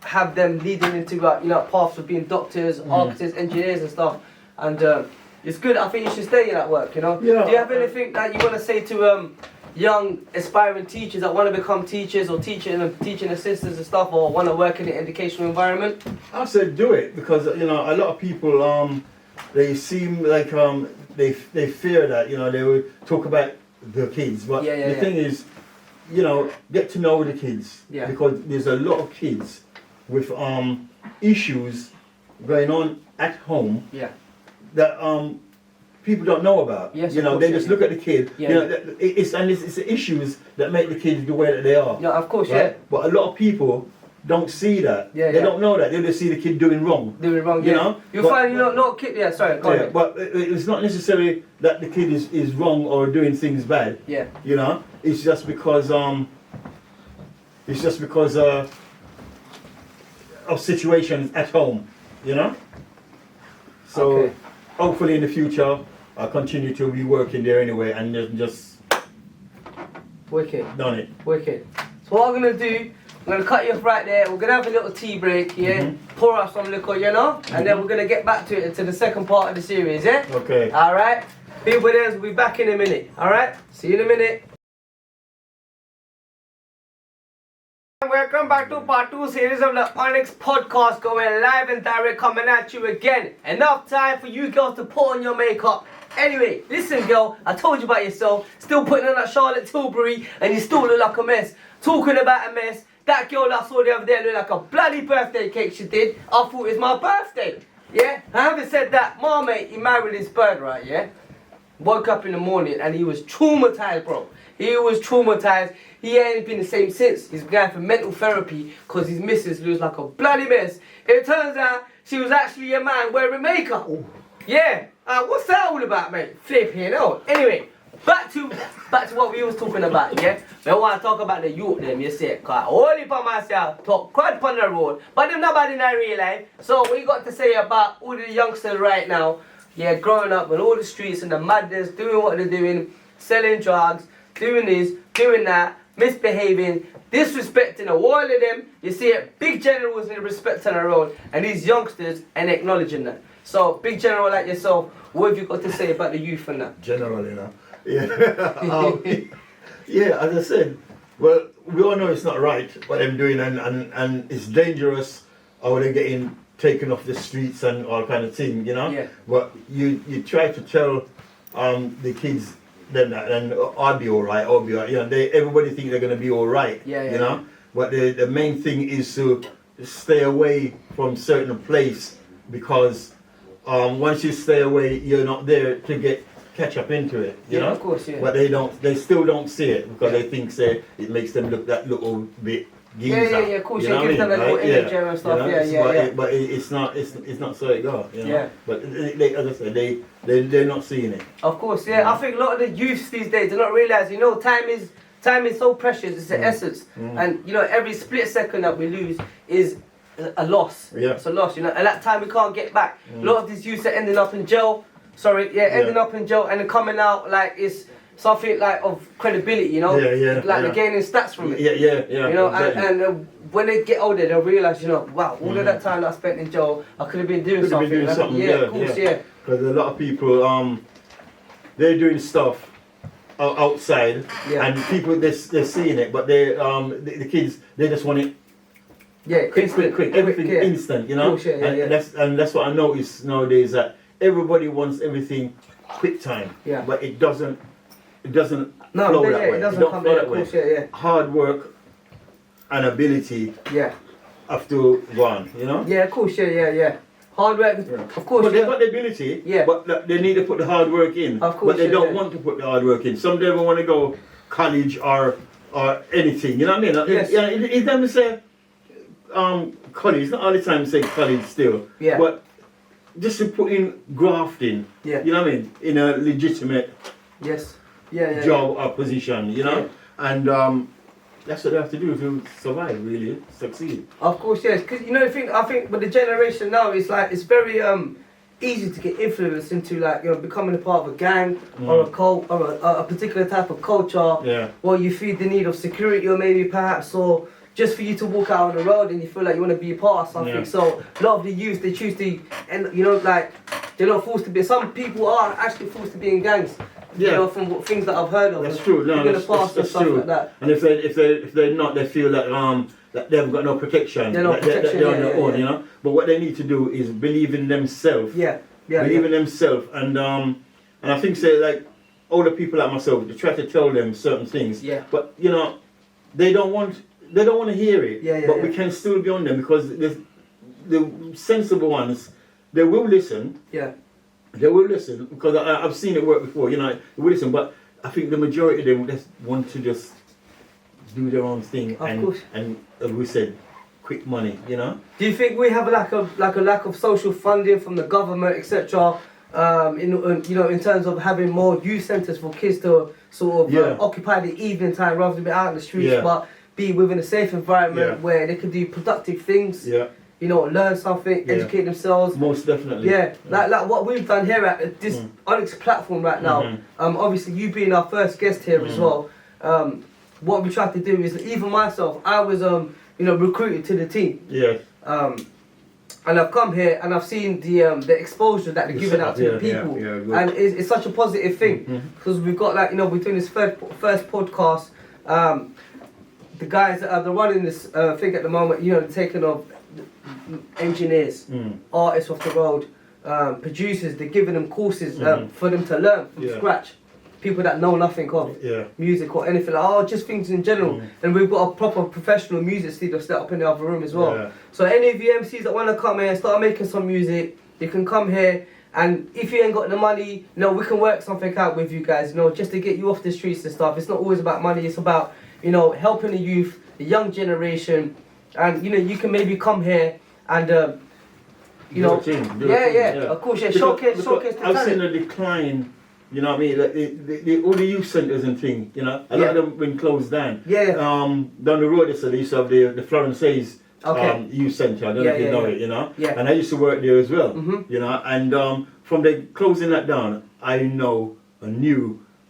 have them leading into paths of being doctors, architects, engineers and stuff. And it's good. I think you should stay in that work. You know. Yeah. Do you have anything that you want to say to young aspiring teachers that want to become teachers or teaching assistants and stuff, or want to work in the educational environment? I said do it because a lot of people they seem like they fear that they will talk about the kids, but the thing is, get to know the kids because there's a lot of kids with issues going on at home that people don't know about. Yes, they just look at the kid. It's the issues that make the kids the way that they are. Yeah, of course, right? But a lot of people don't see that. They don't know that. They just see the kid doing wrong. You know. You'll find not kid. Yeah, sorry. Go ahead. But it's not necessarily that the kid is wrong or doing things bad. Yeah. It's just because of situations at home. So hopefully in the future I'll continue to be working there anyway and just wicked. Done it. Wicked. So what I'm gonna do, I'm gonna cut you off right there. We're gonna have a little tea break, pour up some liquor, and then we're gonna get back to it, to the second part of the series, Okay. Alright? People there, we'll be back in a minute. Alright? See you in a minute. Welcome back to part 2 series of the ONYX podcast, going live and direct, coming at you again. Enough time for you girls to put on your makeup. Anyway, listen girl, I told you about yourself, still putting on that Charlotte Tilbury and you still look like a mess. Talking about a mess, that girl I saw the other day looked like a bloody birthday cake she did. I thought it was my birthday. Yeah? I haven't said that. My mate, he married his bird, right, yeah? Woke up in the morning and he was traumatized, bro. He was traumatized. He ain't been the same since. He's going for mental therapy because his missus looks like a bloody mess. It turns out she was actually a man wearing makeup. Ooh. Yeah. What's that all about, mate? Flipping out. Anyway, back to what we was talking about, yeah? I want to talk about the youth them, you see. Because only by myself talk quite on the road. But them nobody in real life. So what you got to say about all the youngsters right now, growing up in all the streets and the madness, doing what they're doing, selling drugs, doing this, doing that, misbehaving, disrespecting all of them. You see it, big generals in respect on the road, and these youngsters and acknowledging that. So, big general like yourself, what have you got to say about the youth and that? General, you know. Yeah. Yeah, as I said, well, we all know it's not right what they're doing, and it's dangerous how they're getting taken off the streets and all kind of thing, you know. Yeah. But you try to tell the kids them that, and I'll be all right, I'll be all right. You know, everybody think they're gonna be all right. Yeah, you know. But the main thing is to stay away from certain place, because once you stay away, you're not there to catch up into it, you know. Of course, yeah. But they still don't see it, because they think it makes them look that little bit geezer. Yeah, of course, you know it gives them a little image and stuff, you know? yeah. But it's not so it goes, you know. Yeah. But as I said, they're not seeing it. Of course, yeah. I think a lot of the youths these days do not realise, you know, time is so precious, it's the essence. And, you know, every split second that we lose is a loss. Yeah. It's a loss, you know, and that time we can't get back. A lot of these youths are ending up in jail. Ending up in jail and then coming out like it's something like of credibility, you know? Like they're gaining stats from it. Yeah. You know, exactly. and when they get older, they'll realise, you know, wow, all of that time that I spent in jail, I could have been doing something. Of course. Because a lot of people, they're doing stuff outside, and people they're seeing it, but the kids they just want it. Yeah, quick, everything instant, you know. Course, and that's what I notice nowadays, that everybody wants everything quick time. Yeah. But it doesn't flow that way. It doesn't don't come flow that way. Hard work and ability have to go on, you know. Yeah, of course, yeah. Hard work, of course. But they've got the ability, but they need to put the hard work in. Of course, but they don't want to put the hard work in. Some don't want to go college or anything. You know what I mean? Yes. It's them to say college. Not all the time say college still. Yeah. But just to put in grafting. Yeah. You know what I mean? In a legitimate job or position. You know, and that's what they have to do to survive, really, succeed. Of course, yes. Because you know, I think with the generation now, it's like it's very easy to get influenced into like becoming a part of a gang or a cult or a particular type of culture. Yeah. Or you feel the need of security, or maybe perhaps, or just for you to walk out on the road and you feel like you want to be a part of something. Yeah. So a lot of the youth, they choose to, and you know, like they're not forced to be. Some people are actually forced to be in gangs. You know, from things that I've heard of. That's true. No, that's true. Like that. And if they're not, they feel that that they haven't got no protection. They're on their own, you know. But what they need to do is believe in themselves. Believe in themselves, and I think like older people like myself, they try to tell them certain things. Yeah. But you know, they don't want to hear it. But we can still be on them, because the sensible ones, they will listen. Yeah. They will listen, because I've seen it work before, you know, they will listen, but I think the majority of them just want to just do their own thing, and as we said, quick money, you know. Do you think we have a lack of social funding from the government, etc., in terms of having more youth centres for kids to sort of occupy the evening time rather than be out in the streets, but be within a safe environment where they can do productive things? You know, learn something, educate themselves. Most definitely. Like what we've done here at this ONYX platform right now. Obviously, you being our first guest here as well. What we tried to do is, even myself, I was recruited to the team. And I've come here and I've seen the exposure that they're giving out to the people, and it's such a positive thing, because we've got we're doing this first podcast. The guys that are running this thing at the moment, taking off engineers, artists off the road, producers. They're giving them courses for them to learn from scratch. People that know nothing of music or anything, just things in general. And we've got a proper professional music studio set up in the other room as well. So any of you MCs that want to come here and start making some music, you can come here. And if you ain't got the money, we can work something out with you guys, just to get you off the streets and stuff. It's not always about money, it's about, helping the youth, the young generation. And, you can maybe come here and, of course, showcase the talent. I've seen a decline, you know what I mean, like all the youth centres and things, a lot of them have been closed down. Down the road, they used to have the Florence Hayes youth centre, I don't know if you know it, and I used to work there as well, and from the closing that down, I knew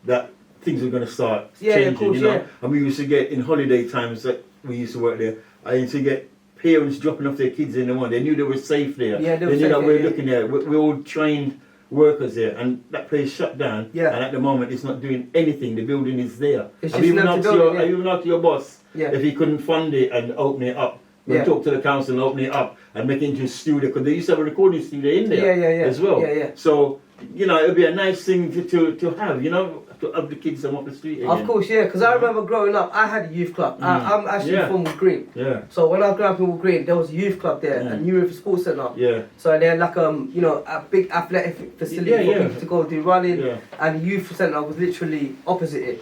that things were going to start Yeah, changing, of course, you know. yeah. And we used to get in holiday times that we used to work there. I used to get parents dropping off their kids in the morning. They knew they were safe there. Yeah, they were knew safe that there, we're yeah. looking there. We're all trained workers there, and that place shut down. Yeah. And at the moment, it's not doing anything. The building is there. It's I've just even an asked empty building, I've even asked your boss Yeah. if he couldn't fund it and open it up. We Yeah. talk to the council and open it up and make it into a studio, because they used to have a recording studio in there Yeah. as well. Yeah. So, you know, it would be a nice thing to have, you know, to have the kids come off the street again. Of course, yeah, because I remember growing up, I had a youth club. I'm actually Yeah. from Wood Green. Yeah, So when I grew up in Wood Green, there was a youth club there, Mm. a New River Sports Centre. yeah, So they had like you know, a big athletic facility Yeah, for yeah. people to go do running, yeah. and the youth centre was literally opposite it,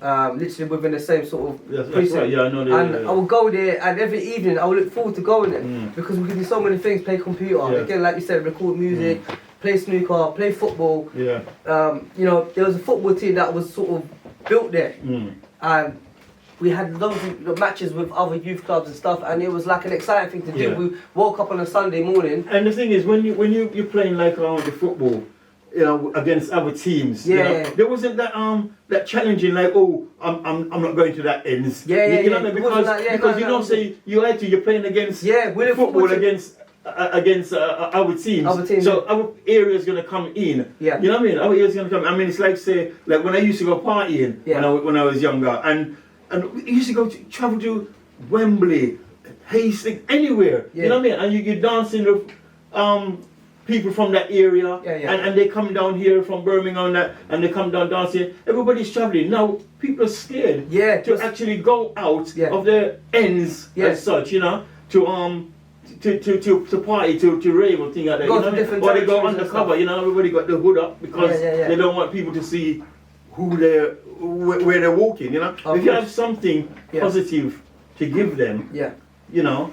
literally within the same sort of That's precinct. right, yeah, I know that. And I would go there, and every evening I would look forward to going there because we could do so many things: play computer, Yeah. again, like you said, record music, play snooker, play football. Yeah. You know, there was a football team that was sort of built there, and we had loads of matches with other youth clubs and stuff, and it was like an exciting thing to do. Yeah. We woke up on a Sunday morning. And the thing is, when you're playing like the football, you know, against other teams, you know, Yeah. there wasn't that challenging, like, oh, I'm not going to that ends. Yeah, You know what I it mean? wasn't Because that, yeah, because no, you no, don't it say you're playing against we're the football team. against our teams. Other teams, So our area is gonna come in. Yeah. You know what I mean? Our area is gonna come. I mean, it's like, say, like when I used to go partying when I was younger, and we used to travel to Wembley, Hastings, anywhere. Yeah. You know what I mean? And you're dancing with people from that area, Yeah. and they come down here from Birmingham, and they come down dancing. Everybody's traveling now. People are scared Yeah, to actually go out Yeah. of their ends Yeah. as such, you know, to party, to rave or thing like that. Go You to know? different Or they go territories and undercover, stuff. you know. Everybody got the hood up because Yeah. they don't want people to see where they're walking, you know. Of If you course. have something Yeah. positive to give them, Yeah. you know,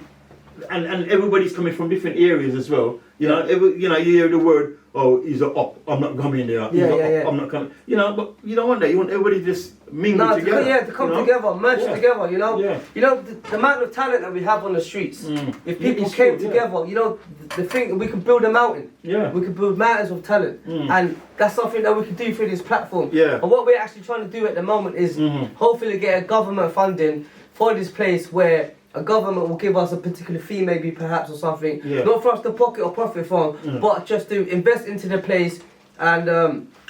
and everybody's coming from different areas as well. You know, you hear the word, oh, he's a up, I'm not coming there. He's a up, I'm not coming. You know, but you don't want that. You want everybody to just mingle together. To come you know? together, merge together, you know. Yeah. You know, the amount of talent that we have on the streets, if people It's came true, together, you know, the thing, we could build a mountain. Yeah. We could build mountains of talent. And that's something that we can do through this platform. Yeah. And what we're actually trying to do at the moment is hopefully get a government funding for this place where a government will give us a particular fee, maybe perhaps, or something. Yeah. Not for us to pocket or profit from, but just to invest into the place. And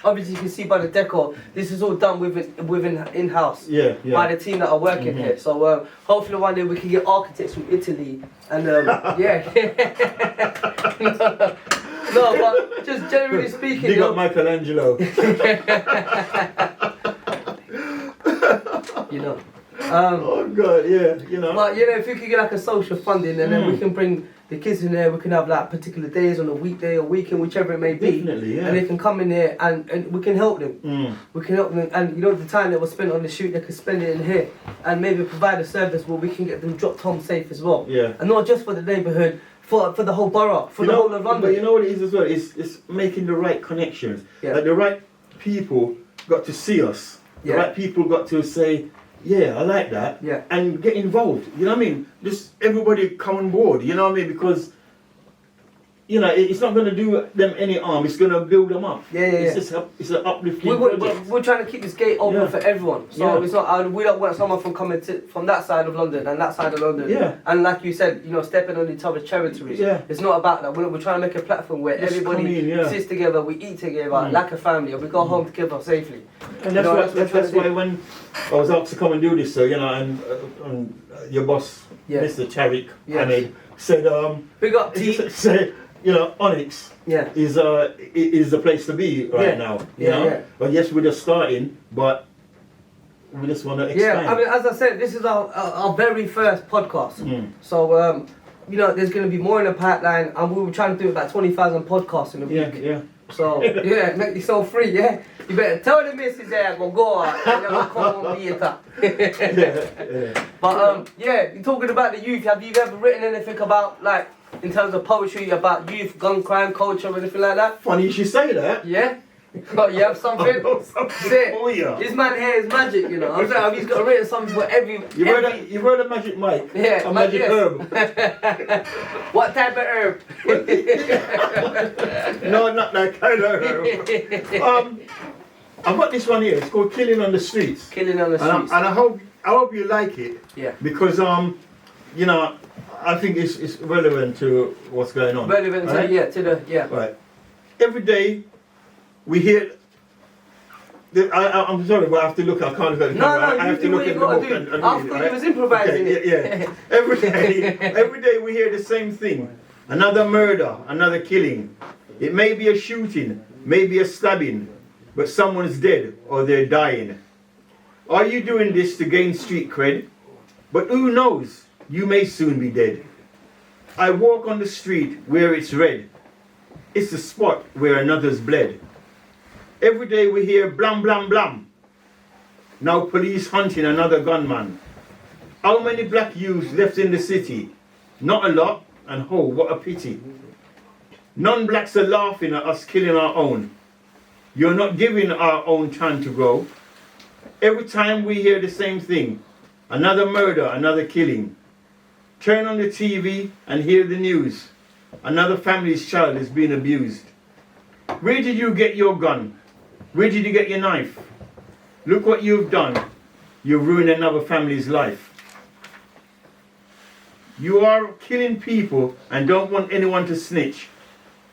obviously, you can see by the decor, this is all done within in-house Yeah. by the team that are working here. So hopefully one day we can get architects from Italy, and yeah. No, but just generally speaking, Big up Michelangelo. you know. Oh God, yeah, you know. But you know, if you could get like a social funding, and then we can bring the kids in there, we can have like particular days on a weekday or weekend, whichever it may be. Definitely, yeah. And they can come in there and we can help them. We can help them, and you know, the time that was spent on the shoot, they can spend it in here, and maybe provide a service where we can get them dropped home safe as well. Yeah. And not just for the neighbourhood, for the whole borough, for the whole of London. But you know what it is as well? It's making the right connections. Yeah. Like the right people got to see us. The Yeah. right people got to say, yeah, I like that. Yeah. And get involved. You know what I mean? Just everybody come on board. You know what I mean? Because, you know, it's not going to do them any harm. It's going to build them up. Yeah. It's an uplifting project. We're trying to keep this gate open for everyone. So Yeah. it's not we don't want someone from coming from that side of London and that side of London. Yeah. And like you said, you know, stepping on each other's territories. Yeah. It's not about that. We're trying to make a platform where Just everybody come in, yeah. sits together, we eat together, like a family, and we go home together safely. And You know, that's what we're why trying to do. when I was asked to come and do this, so you know, and your boss, Yeah. Mr. Charik, Yeah. and he said, Big up T. say, you know, Onyx Yeah. is the place to be right Yeah. now. You Yeah, know, yeah. but yes, we're just starting, but we just want to expand. Yeah, I mean, as I said, this is our very first podcast. So, you know, there's going to be more in the pipeline, and we were trying to do about 20,000 podcasts in a week. yeah. So, yeah, make yourself free, yeah? You better tell the missus there, I'm going to go out, and then we'll come home later. yeah. But, yeah, you're talking about the youth. Have you ever written anything about, like, in terms of poetry, about youth, gun crime, culture, or anything like that? Funny you should say that. Yeah? Oh, you have something? I've got something Say, for you. this man here is magic, you know. I'm saying, he's got written something for every... You heard a magic mic? Yeah, a magic yes. herb. What type of herb? No, not that kind of herb. I've got this one here. It's called Killing on the Streets. Killing on the And, streets. and I hope you like it. Yeah. Because you know, I think it's relevant to what's going on. Relevant right? to Right. Every day we hear. I'm sorry, but I have to look. I can't look at the camera. I have to look at the book and I read thought it, you right? was improvising it. Yeah. Every day we hear the same thing. Another murder, another killing. It may be a shooting, maybe a stabbing, but someone's dead or they're dying. Are you doing this to gain street cred? But who knows? You may soon be dead. I walk on the street where it's red. It's the spot where another's bled. Every day we hear blam blam blam. Now police hunting another gunman. How many black youths left in the city? Not a lot, and oh, what a pity. Non-blacks are laughing at us killing our own. You're not giving our own time to grow. Every time we hear the same thing, another murder, another killing. Turn on the TV and hear the news. Another family's child is being abused. Where did you get your gun? Where did you get your knife? Look what you've done. You've ruined another family's life. You are killing people and don't want anyone to snitch.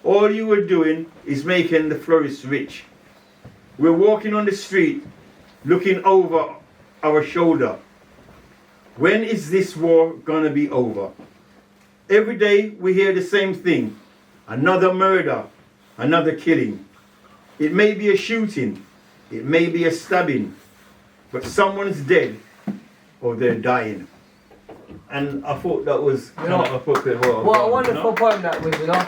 All you are doing is making the florists rich. We're walking on the street, looking over our shoulder. When is this war gonna be over? Every day we hear the same thing. Another murder, another killing. It may be a shooting, it may be a stabbing, but someone's dead or they're dying. And I thought that was kind of appropriate. What a wonderful poem that was, you know.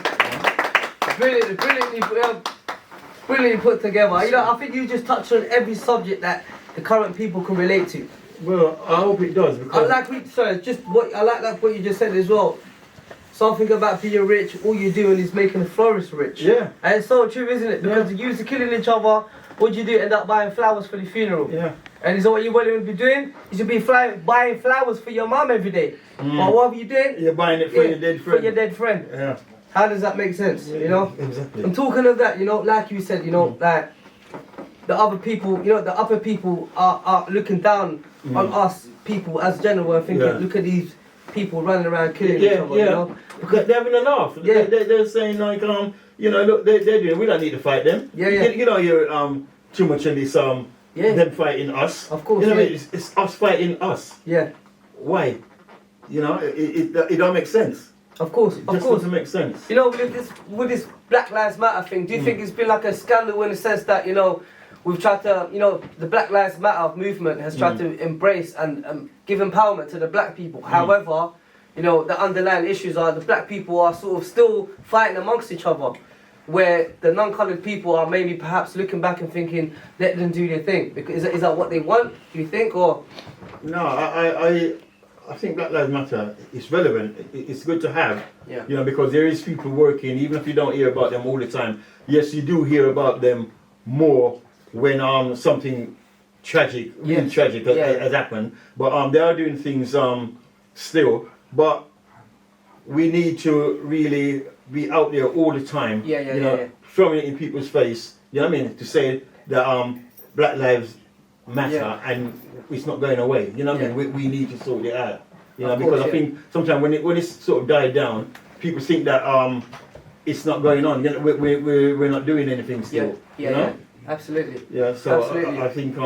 Brilliantly put together. You know, I think you just touched on every subject that the current people can relate to. Well, I hope it does because I like what you just said as well. Something about being rich, all you're doing is making the florist rich. Yeah. And it's so true, isn't it? Because the youths are killing each other, what do you do? End up buying flowers for the funeral. Yeah. And so what you want to be doing? You should be buying flowers for your mum every day. But what are you doing? You're buying it for your dead friend. For your dead friend. Yeah. How does that make sense? You know? Exactly. I'm talking of that, you know, like you said, you know, like the other people, you know, the other people are looking down on us people as general and thinking, look at these people running around killing each other, you know? Because they're having a laugh. Yeah. They're saying like, you know, look, they're doing, we don't need to fight them. Yeah, yeah. You know, you're too much in this, them fighting us. Of course, you know what I mean? It's us fighting us. Yeah. Why? You know, it don't make sense. Of course, It just doesn't make sense. You know, with this Black Lives Matter thing, do you think it's been like a scandal in the sense that, you know, we've tried to, you know, the Black Lives Matter movement has tried to embrace and give empowerment to the black people. However, you know, the underlying issues are the black people are sort of still fighting amongst each other, where the non-coloured people are maybe perhaps looking back and thinking, let them do their thing. Because is that what they want, do you think, or? No, I think Black Lives Matter is relevant. It's good to have, you know, because there is people working, even if you don't hear about them all the time. Yes, you do hear about them more when something tragic, really tragic has happened. But they are doing things still. But we need to really be out there all the time, throwing it in people's face, you know what I mean, to say that Black Lives Matter and it's not going away, you know what I mean, we need to sort it out, you know, because I think sometimes when it's sort of died down, people think that it's not going on, you know, we're not doing anything still, you know? Absolutely. Yeah, so I think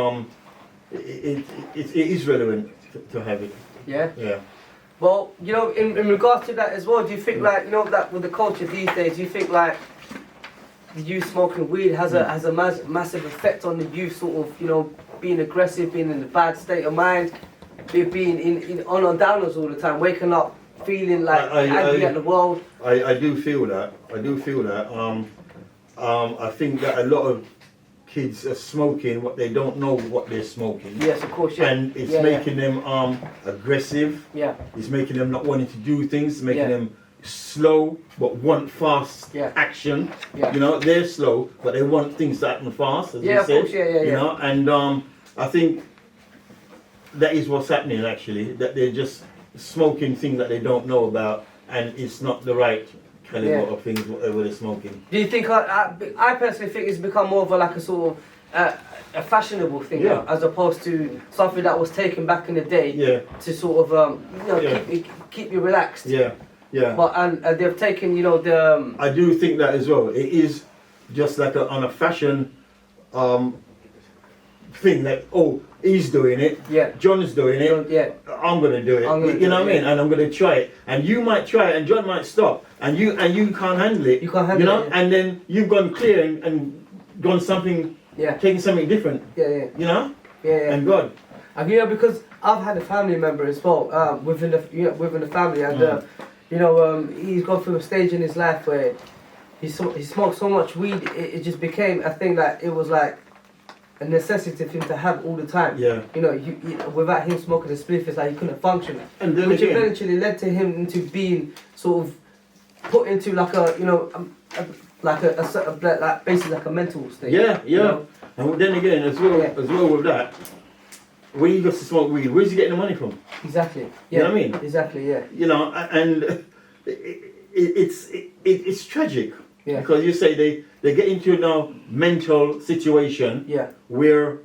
it is relevant to have it. Yeah? Yeah. Well, you know, in regards to that as well, do you think like, you know, that with the culture these days, do you think like the youth smoking weed has a massive effect on the youth sort of, you know, being aggressive, being in a bad state of mind, being in on downers all the time, waking up feeling like angry at the world? I do feel that. I think that a lot of kids are smoking what they don't know what they're smoking. Yes, of course, yeah. And it's making them aggressive. Yeah. It's making them not wanting to do things, making them slow but want fast action. Yeah. You know, they're slow but they want things to happen fast, as you said. Course, you know, and I think that is what's happening actually, that they're just smoking things that they don't know about and it's not the right caliber of things, whatever they're smoking. Do you think, I personally think it's become more of like a sort of a fashionable thing Yeah. now, as opposed to something that was taken back in the day Yeah. to sort of Yeah. keep you relaxed. Yeah. Yeah. But and they've taken the I do think that as well. It is just like on a fashion thing, like, oh, he's doing it, yeah John's doing it, yeah I'm gonna do it. I'm gonna you do know it, what I mean? yeah. And I'm gonna try it. And you might try it and John might stop. And you can't handle it. You can't handle you know? it, yeah. And then you've gone clear and gone something, yeah taking something different. yeah You know? yeah. And God. And because I've had a family member as well within the family, and he's gone through a stage in his life where he smoked so much weed, it just became a thing that it was like a necessity for him to have all the time. Yeah. Without him smoking a spliff, it's like he couldn't function. And then Which again, eventually led to him into being sort of put into like basically like a mental state. yeah, yeah. you know? And then again, as well with that, when he goes to smoke weed, where's he getting the money from? Exactly. Yeah. You know what I mean? Exactly. Yeah. You know, and it's tragic. Yeah. Because you say they get into a mental situation Yeah. where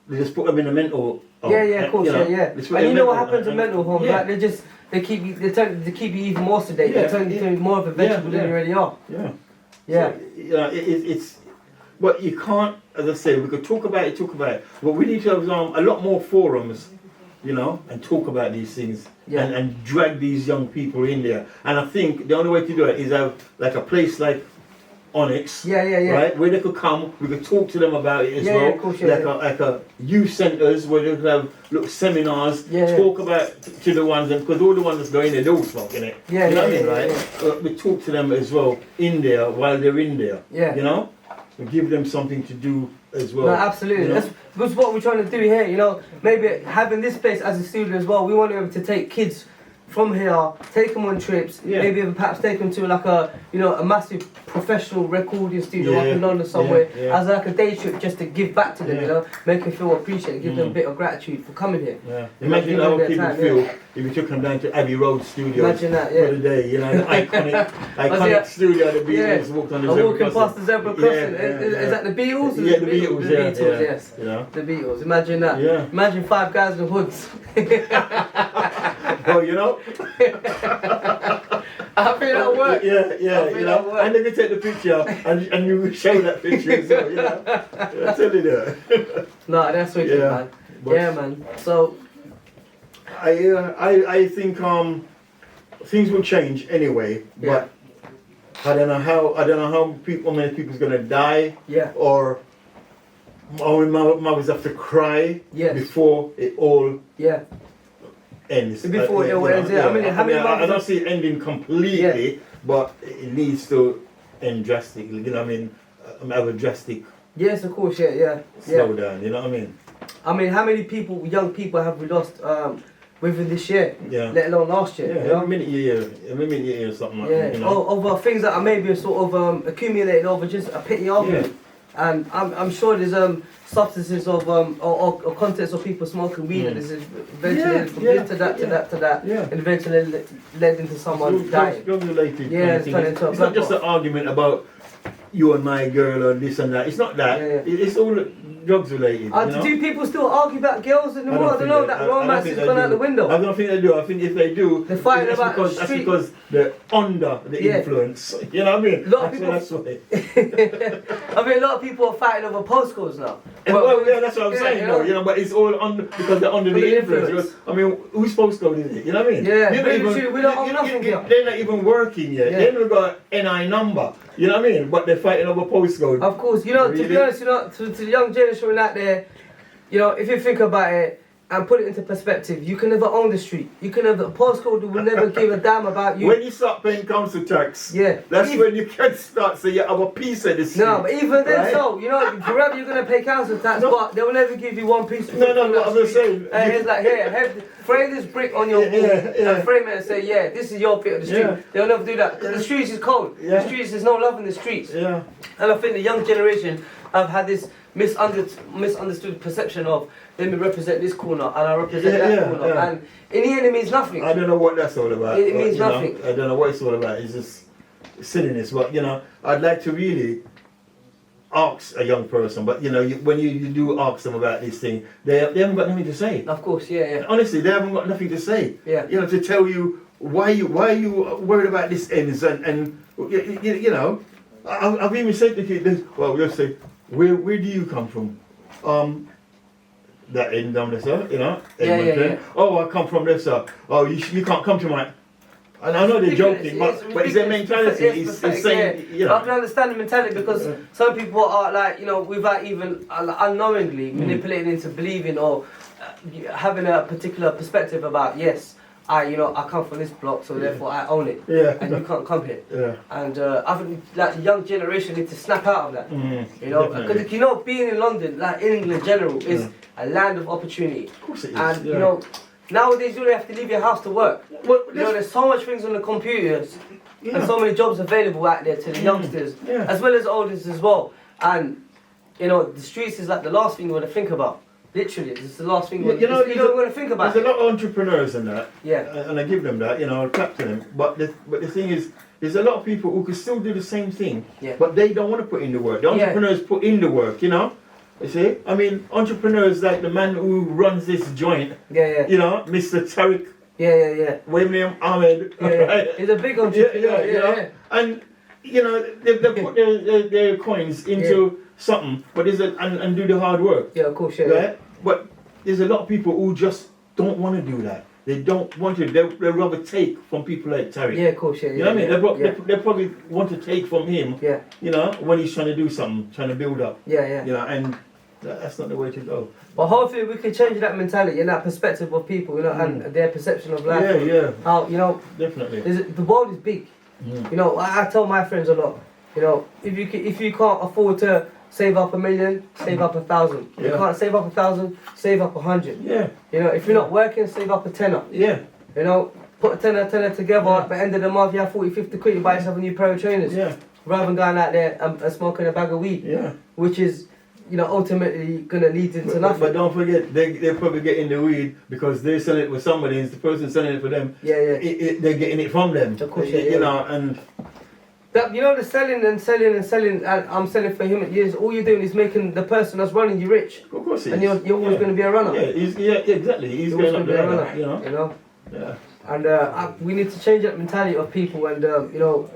they just put them in a mental home. Yeah, of course, yeah. They put And them you know what mental- happens in mental homes? Yeah. Like they keep you even more sedated. Yeah, They turn you yeah. into more of a vegetable than Yeah. you already are. Yeah. Yeah. So, it's. But you can't, as I say, we could talk about it, but we need to have a lot more forums, and talk about these things, Yeah. and drag these young people in there. And I think the only way to do it is have like a place like Onyx, Yeah. right, where they could come, we could talk to them about it as Yeah, well, of course, yeah, like a youth centres where they could have little seminars, Yeah, talk about to the ones, because all the ones that's going there, they're all smoking it. Yeah, you know what I yeah, mean, yeah, right? We talk to them as well in there while they're in there. Yeah. We give them something to do as well. No, absolutely. That's what we're trying to do here. Maybe having this place as a studio as well. We want to be able to take kids from here, take them on trips. Yeah. Maybe even perhaps take them to like a massive professional recording studio up in Yeah, London somewhere yeah. as like a day trip, just to give back to them. Yeah. Make them feel appreciated, give them a bit of gratitude for coming here. Yeah. You Imagine give how them their people time, feel yeah. if you took them down to Abbey Road Studios Imagine that, yeah. for the day, the iconic Yeah. studio the Beatles Yeah. walked on the I'm zebra walking crossing. past the zebra crossing. Yeah, Is that the Beatles? Yeah, the Beatles, The Beatles, yes. The Beatles. Imagine that. Yeah. Imagine 5 guys in hoods. Well, I think that'll work. Yeah, that'll work. and then you take the picture and you show that picture as well, I tell you that. No, that's wicked, Yeah, man. but- Yeah, man. So, I think things will change anyway, Yeah. but I don't know how many people's gonna die, yeah. or our mothers have to cry Yes. before it all Yeah. ends. Before it all ends, yeah. I mean, how many I mothers don't have- see it ending completely, but it needs to end drastically. You know what I mean? Have a drastic Yes, of course, yeah. slow down. You know what I mean? I mean, how many young people have we lost within this year? Yeah. Let alone last year. Yeah, you know? every minute you hear something like Yeah. that. You know? Over things that are maybe sort of accumulated over just a petty argument. And I'm sure there's substances of or contents of people smoking weed that is eventually from this to that Yeah. and eventually led into someone dying. Drug related. Yeah, kind of it's thing. turned into a It's not just bloodbath. an argument about you and my girl or this and that. It's not that. Yeah. It's all drugs related. You know? Do people still argue about girls anymore? I don't know. That romance has they gone out do. the window. I don't think they do. I think if they do, They're fighting that's about because, the that's street. because they're under the Yeah. influence. You know what I mean? Lot of That's people- why. I mean, a lot of people are fighting over postcodes now. Well, yeah, that's what I'm saying. you though, know. But it's all under because they're under the influence. I mean, whose postcode is it? You know what I mean? Yeah, You're not very true. We don't own nothing here. They're not even working yet. Yeah. They haven't got an NI number. You know what I mean? But they're fighting over postcode. Of course, to be honest, to the young generation out there, if you think about it and put it into perspective, you can never own the street. You can never, postcode will never give a damn about you. When you start paying council tax, Yeah. that's when you can start saying you have a piece of the street. No, but even then, right? so, forever you're going to pay council tax, No. but they will never give you one piece of No, brick no, from no, that I'm just street. saying. And it's like, here, frame this brick on your wall Yeah. and frame it and say, yeah, this is your bit of the street. Yeah. They'll never do that. 'Cause the streets is cold. Yeah. The streets, there's no love in the streets. Yeah. And I think the young generation have had this misunderstood perception of, let me represent this corner and I represent that corner. Yeah. And in the end it means nothing. I don't know what that's all about. It means you know, nothing. I don't know what it's all about. It's just silliness. But I'd like to really ask a young person, but you know, when you do ask them about this thing, they haven't got nothing to say. Of course, yeah. Honestly, they haven't got nothing to say. Yeah. You know, to tell you why you worried about this ends and you know, I've even said to kids, well, we'll say, where do you come from? That end down there, sir, you know. Yeah. Oh, I come from there, sir. Oh, you can't come to my. And I know they're joking, but it's their mentality. It's saying, you know. I can understand the mentality because some people are like, you know, without even unknowingly manipulating into believing or having a particular perspective about, yes, I come from this block, so therefore I own it. Yeah. And you can't come here. Yeah. And I think like the young generation need to snap out of that. You know, Definitely. because you know, being in London, like in England in general, is a land of opportunity. Of course it is. And you know, nowadays you don't have to leave your house to work. Well, You know, there's so much things on the computers and so many jobs available out there to the youngsters, as well as olders as well. And you know, the streets is like the last thing you want to think about. Literally, it's the last thing you don't want to think about. There's a lot of entrepreneurs in that. Yeah. And I give them that, you know, I'll clap to them. But the thing is, there's a lot of people who can still do the same thing, but they don't want to put in the work. The entrepreneurs put in the work, you know. You see? I mean, entrepreneurs like the man who runs this joint, you know, Mr. Tariq. William Ahmed. Right? He's a big entrepreneur. You know? And, you know, they put their coins into something, but and do the hard work. Yeah, of course, Right? But there's a lot of people who just don't want to do that. They don't want to. They'd rather take from people like Tariq. Yeah, of course, You know what I mean? They probably want to take from him. Yeah. You know, when he's trying to do something, trying to build up. Yeah. You know, and that's not the way to go. But hopefully we can change that mentality and that perspective of people, you know, and their perception of life. Yeah. How, you know, Definitely. The world is big. You know, I tell my friends a lot. You know, if you can't afford to save up $1 million, save up 1,000. If you can't save up 1,000, save up 100. Yeah. You know, if you're not working, save up a tenner. Yeah. You know, put a tenner together. At the end of the month, you have 40, 50 quid. You buy yourself a new pair of trainers. Yeah. Rather than going out there and smoking a bag of weed. Yeah. Which is, you know, ultimately going to lead into nothing. But don't forget, they're probably getting the weed because they're selling it with somebody, and it's the person selling it for them. Yeah. They're getting it from them. Of course, you know, and. That, you know, the selling and I'm selling for him. All you're doing is making the person that's running you rich. Of course, and you're always going to be a runner. Yeah, exactly. He's going to be a runner. You know. Yeah. And we need to change that mentality of people, and you know,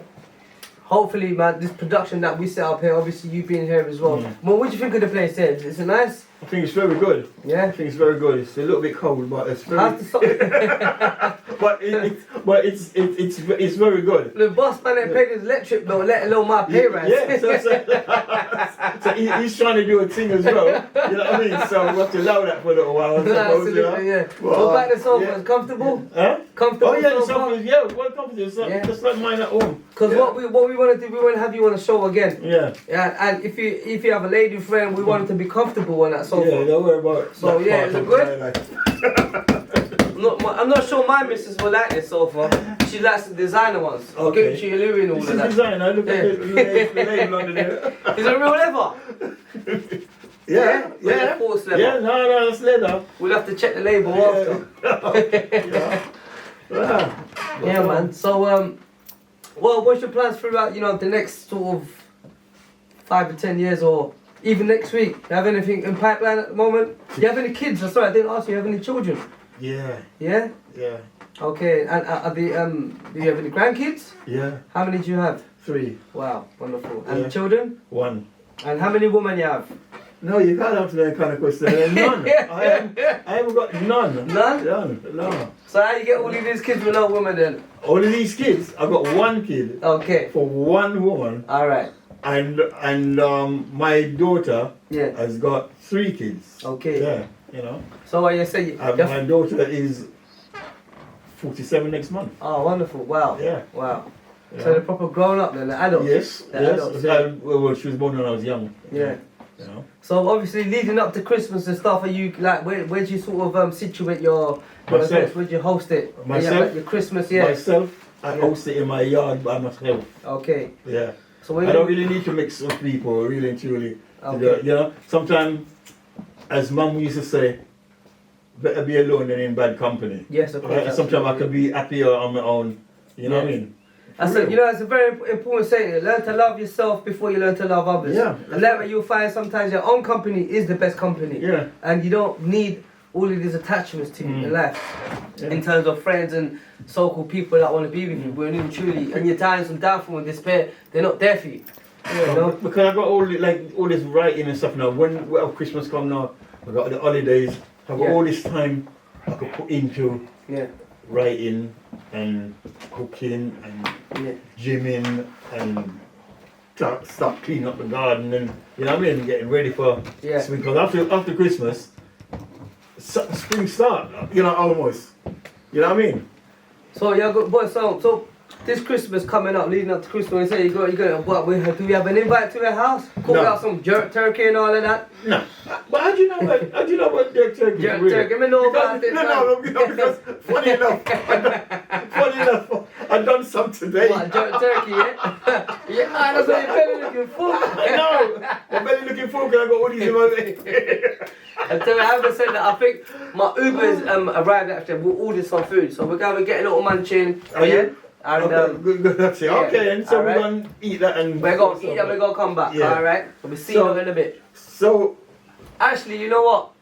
hopefully, man, this production that we set up here, obviously you being here as well. Well, what do you think of the place there? Is it nice? I think it's very good. Yeah. I think it's very good. It's a little bit cold, but it's very. but it's very good. The boss man ain't paid his electric bill, let alone my pay rise. Yeah, so he's trying to do a thing as well. You know what I mean? So we have to allow that for a little while. Absolutely, yeah. What about the sofa? Comfortable? Huh? Comfortable. Oh yeah, the sofa is well comfortable. It's just like mine at home. Because what we want to do, we want to have you on the show again. Yeah. And if you have a lady friend, we want it to be comfortable on that sofa. Yeah, don't worry about it. So yeah, is it good? I'm not sure my missus will like this sofa. She likes the designer ones. Okay. Gucci, Louis and all this of that. This is designer. Look at the label under there. Is it real leather? Yeah. Leather? Yeah, no, it's leather. We'll have to check the label after. Yeah, man. So, well, what's your plans throughout, you know, the next sort of 5 to 10 years, or even next week? Do you have anything in pipeline at the moment? Do you have any kids? That's right, I didn't ask you. Do you have any children? Yeah. Yeah? Yeah. Okay, and do you have any grandkids? Yeah. How many do you have? 3. Wow, wonderful. And children? 1. And how many women you have? No, you can't answer that kind of question. None. I haven't got none. None? None. No. So how you get all of these kids with no women then? All of these kids, I've got 1 kid. Okay. For 1 woman. Alright. And my daughter has got 3 kids. Okay. Yeah, you know. So what you say? My daughter is 47 next month. Oh, wonderful! Wow. Yeah. Wow. Yeah. So they're proper grown up then, the adults. Yes. The adults, yeah. Well, she was born when I was young. Yeah. You know. So obviously, leading up to Christmas and stuff, are you like where do you sort of situate your Myself. events? Where do you host it? Myself. Like your Christmas, yeah. Myself, I host it in my yard by myself. Okay. Yeah. So I don't really need to mix with people, really and truly. Okay. You know, sometimes, as Mum used to say, better be alone than in bad company. Yes, of course. Sometimes I could be happier on my own. You know what I mean? That's real. it's a very important saying. Learn to love yourself before you learn to love others. Yeah. And that way you'll find sometimes your own company is the best company. Yeah. And you don't need all of these attachments to you in life. Yeah. In terms of friends and so-called people that want to be with you. When you truly, in your times of downfall and despair, they're not there for you. Yeah, You know? because I got all this writing and stuff now. When Christmas come now, I got the holidays. I got all this time I could put into writing and cooking and gymming and start cleaning up the garden and you know what I mean, getting ready for spring. Because after Christmas, spring start. You know, almost. You know what I mean? So yeah, good boy. So this Christmas coming up, leading up to Christmas, you say you got what? Do we have an invite to your house? Cook out some jerk turkey and all of that? No. But how do you know what jerk turkey is? Jerk turkey, I know about it. No, because funny enough, I done some today. What, jerk turkey, yeah? Yeah, that's what your belly looking for. I know. My belly looking full because I got all these in my head. And so I haven't said that. I think my Uber's arrived actually. We'll order some food, so we're going to get a little munching. Oh yeah. And, okay, good. That's it. Okay, and so we're gonna eat that and we're gonna eat and we're gonna come back. Yeah. All right. So we'll see you in a bit. So actually, you know what?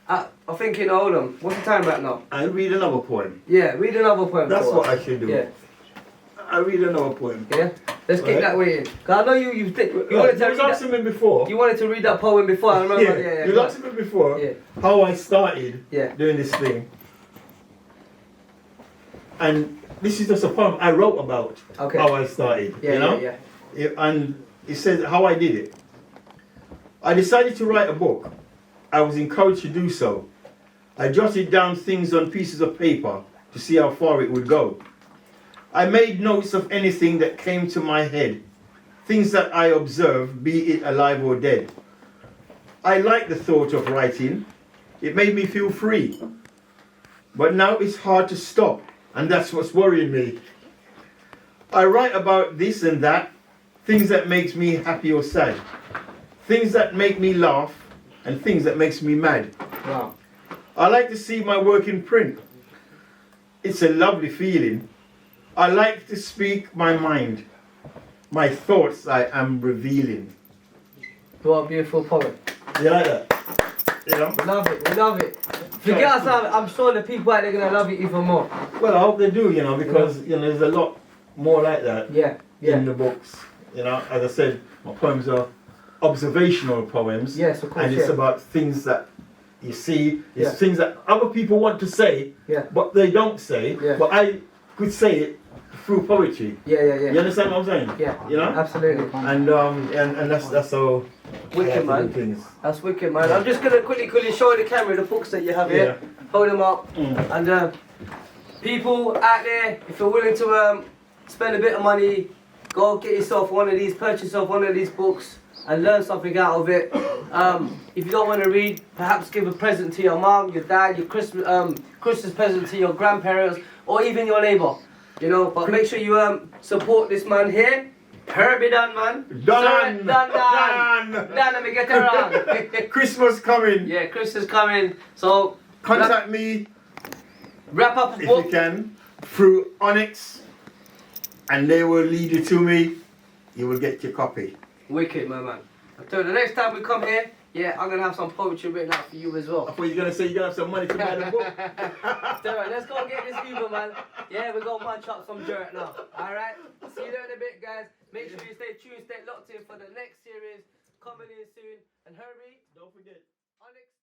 I'm thinking. Hold on. What's the time right now? I read another poem. Yeah, read another poem. That's what I should do. Yeah. I read another poem. Yeah. Let's keep that waiting. Cause I know you wanted to read asking me before. You wanted to read that poem before. I remember. Yeah. You asked me before. How I started. Doing this thing. And this is just a poem I wrote about how I started. And it says how I did it. I decided to write a book. I was encouraged to do so. I jotted down things on pieces of paper to see how far it would go. I made notes of anything that came to my head, things that I observed, be it alive or dead. I liked the thought of writing. It made me feel free. But now it's hard to stop. And that's what's worrying me. I write about this and that, things that makes me happy or sad, things that make me laugh, and things that makes me mad. Wow. I like to see my work in print. It's a lovely feeling. I like to speak my mind. My thoughts I am revealing. What a beautiful poem. You like that? You know? We love it. Forget us, I'm sure the people out there are going to love it even more. Well, I hope they do, because there's a lot more like that in the books. As I said, my poems are observational poems. Yes, of course. And it's about things that you see, it's things that other people want to say, but they don't say. But I could say it through poetry. You understand what I'm saying? Absolutely. And that's how wicked, man. Things. That's wicked, man. I'm just gonna quickly show the camera the books that you have here. Hold them up. And people out there, if you're willing to spend a bit of money, go get yourself one of these, purchase yourself one of these books and learn something out of it. If you don't want to read, perhaps give a present to your mom, your dad, your Christmas present to your grandparents, or even your neighbour. But make sure you support this man here, Herbie Dunnan. Dunham. Dunham, we get around. Christmas coming. Yeah, Christmas coming. So contact me. Wrap up if you can through ONYX, and they will lead you to me. You will get your copy. Wicked, my man. So the next time we come here, I'm gonna have some poetry written out for you as well. I thought you were gonna say you're gonna have some money to buy the book. Alright, let's go get this Uber, man. We're gonna munch up some dirt now. Alright? See you there in a bit, guys. Make sure you stay tuned, stay locked in for the next series coming in soon. And Herbie, don't forget. ONYX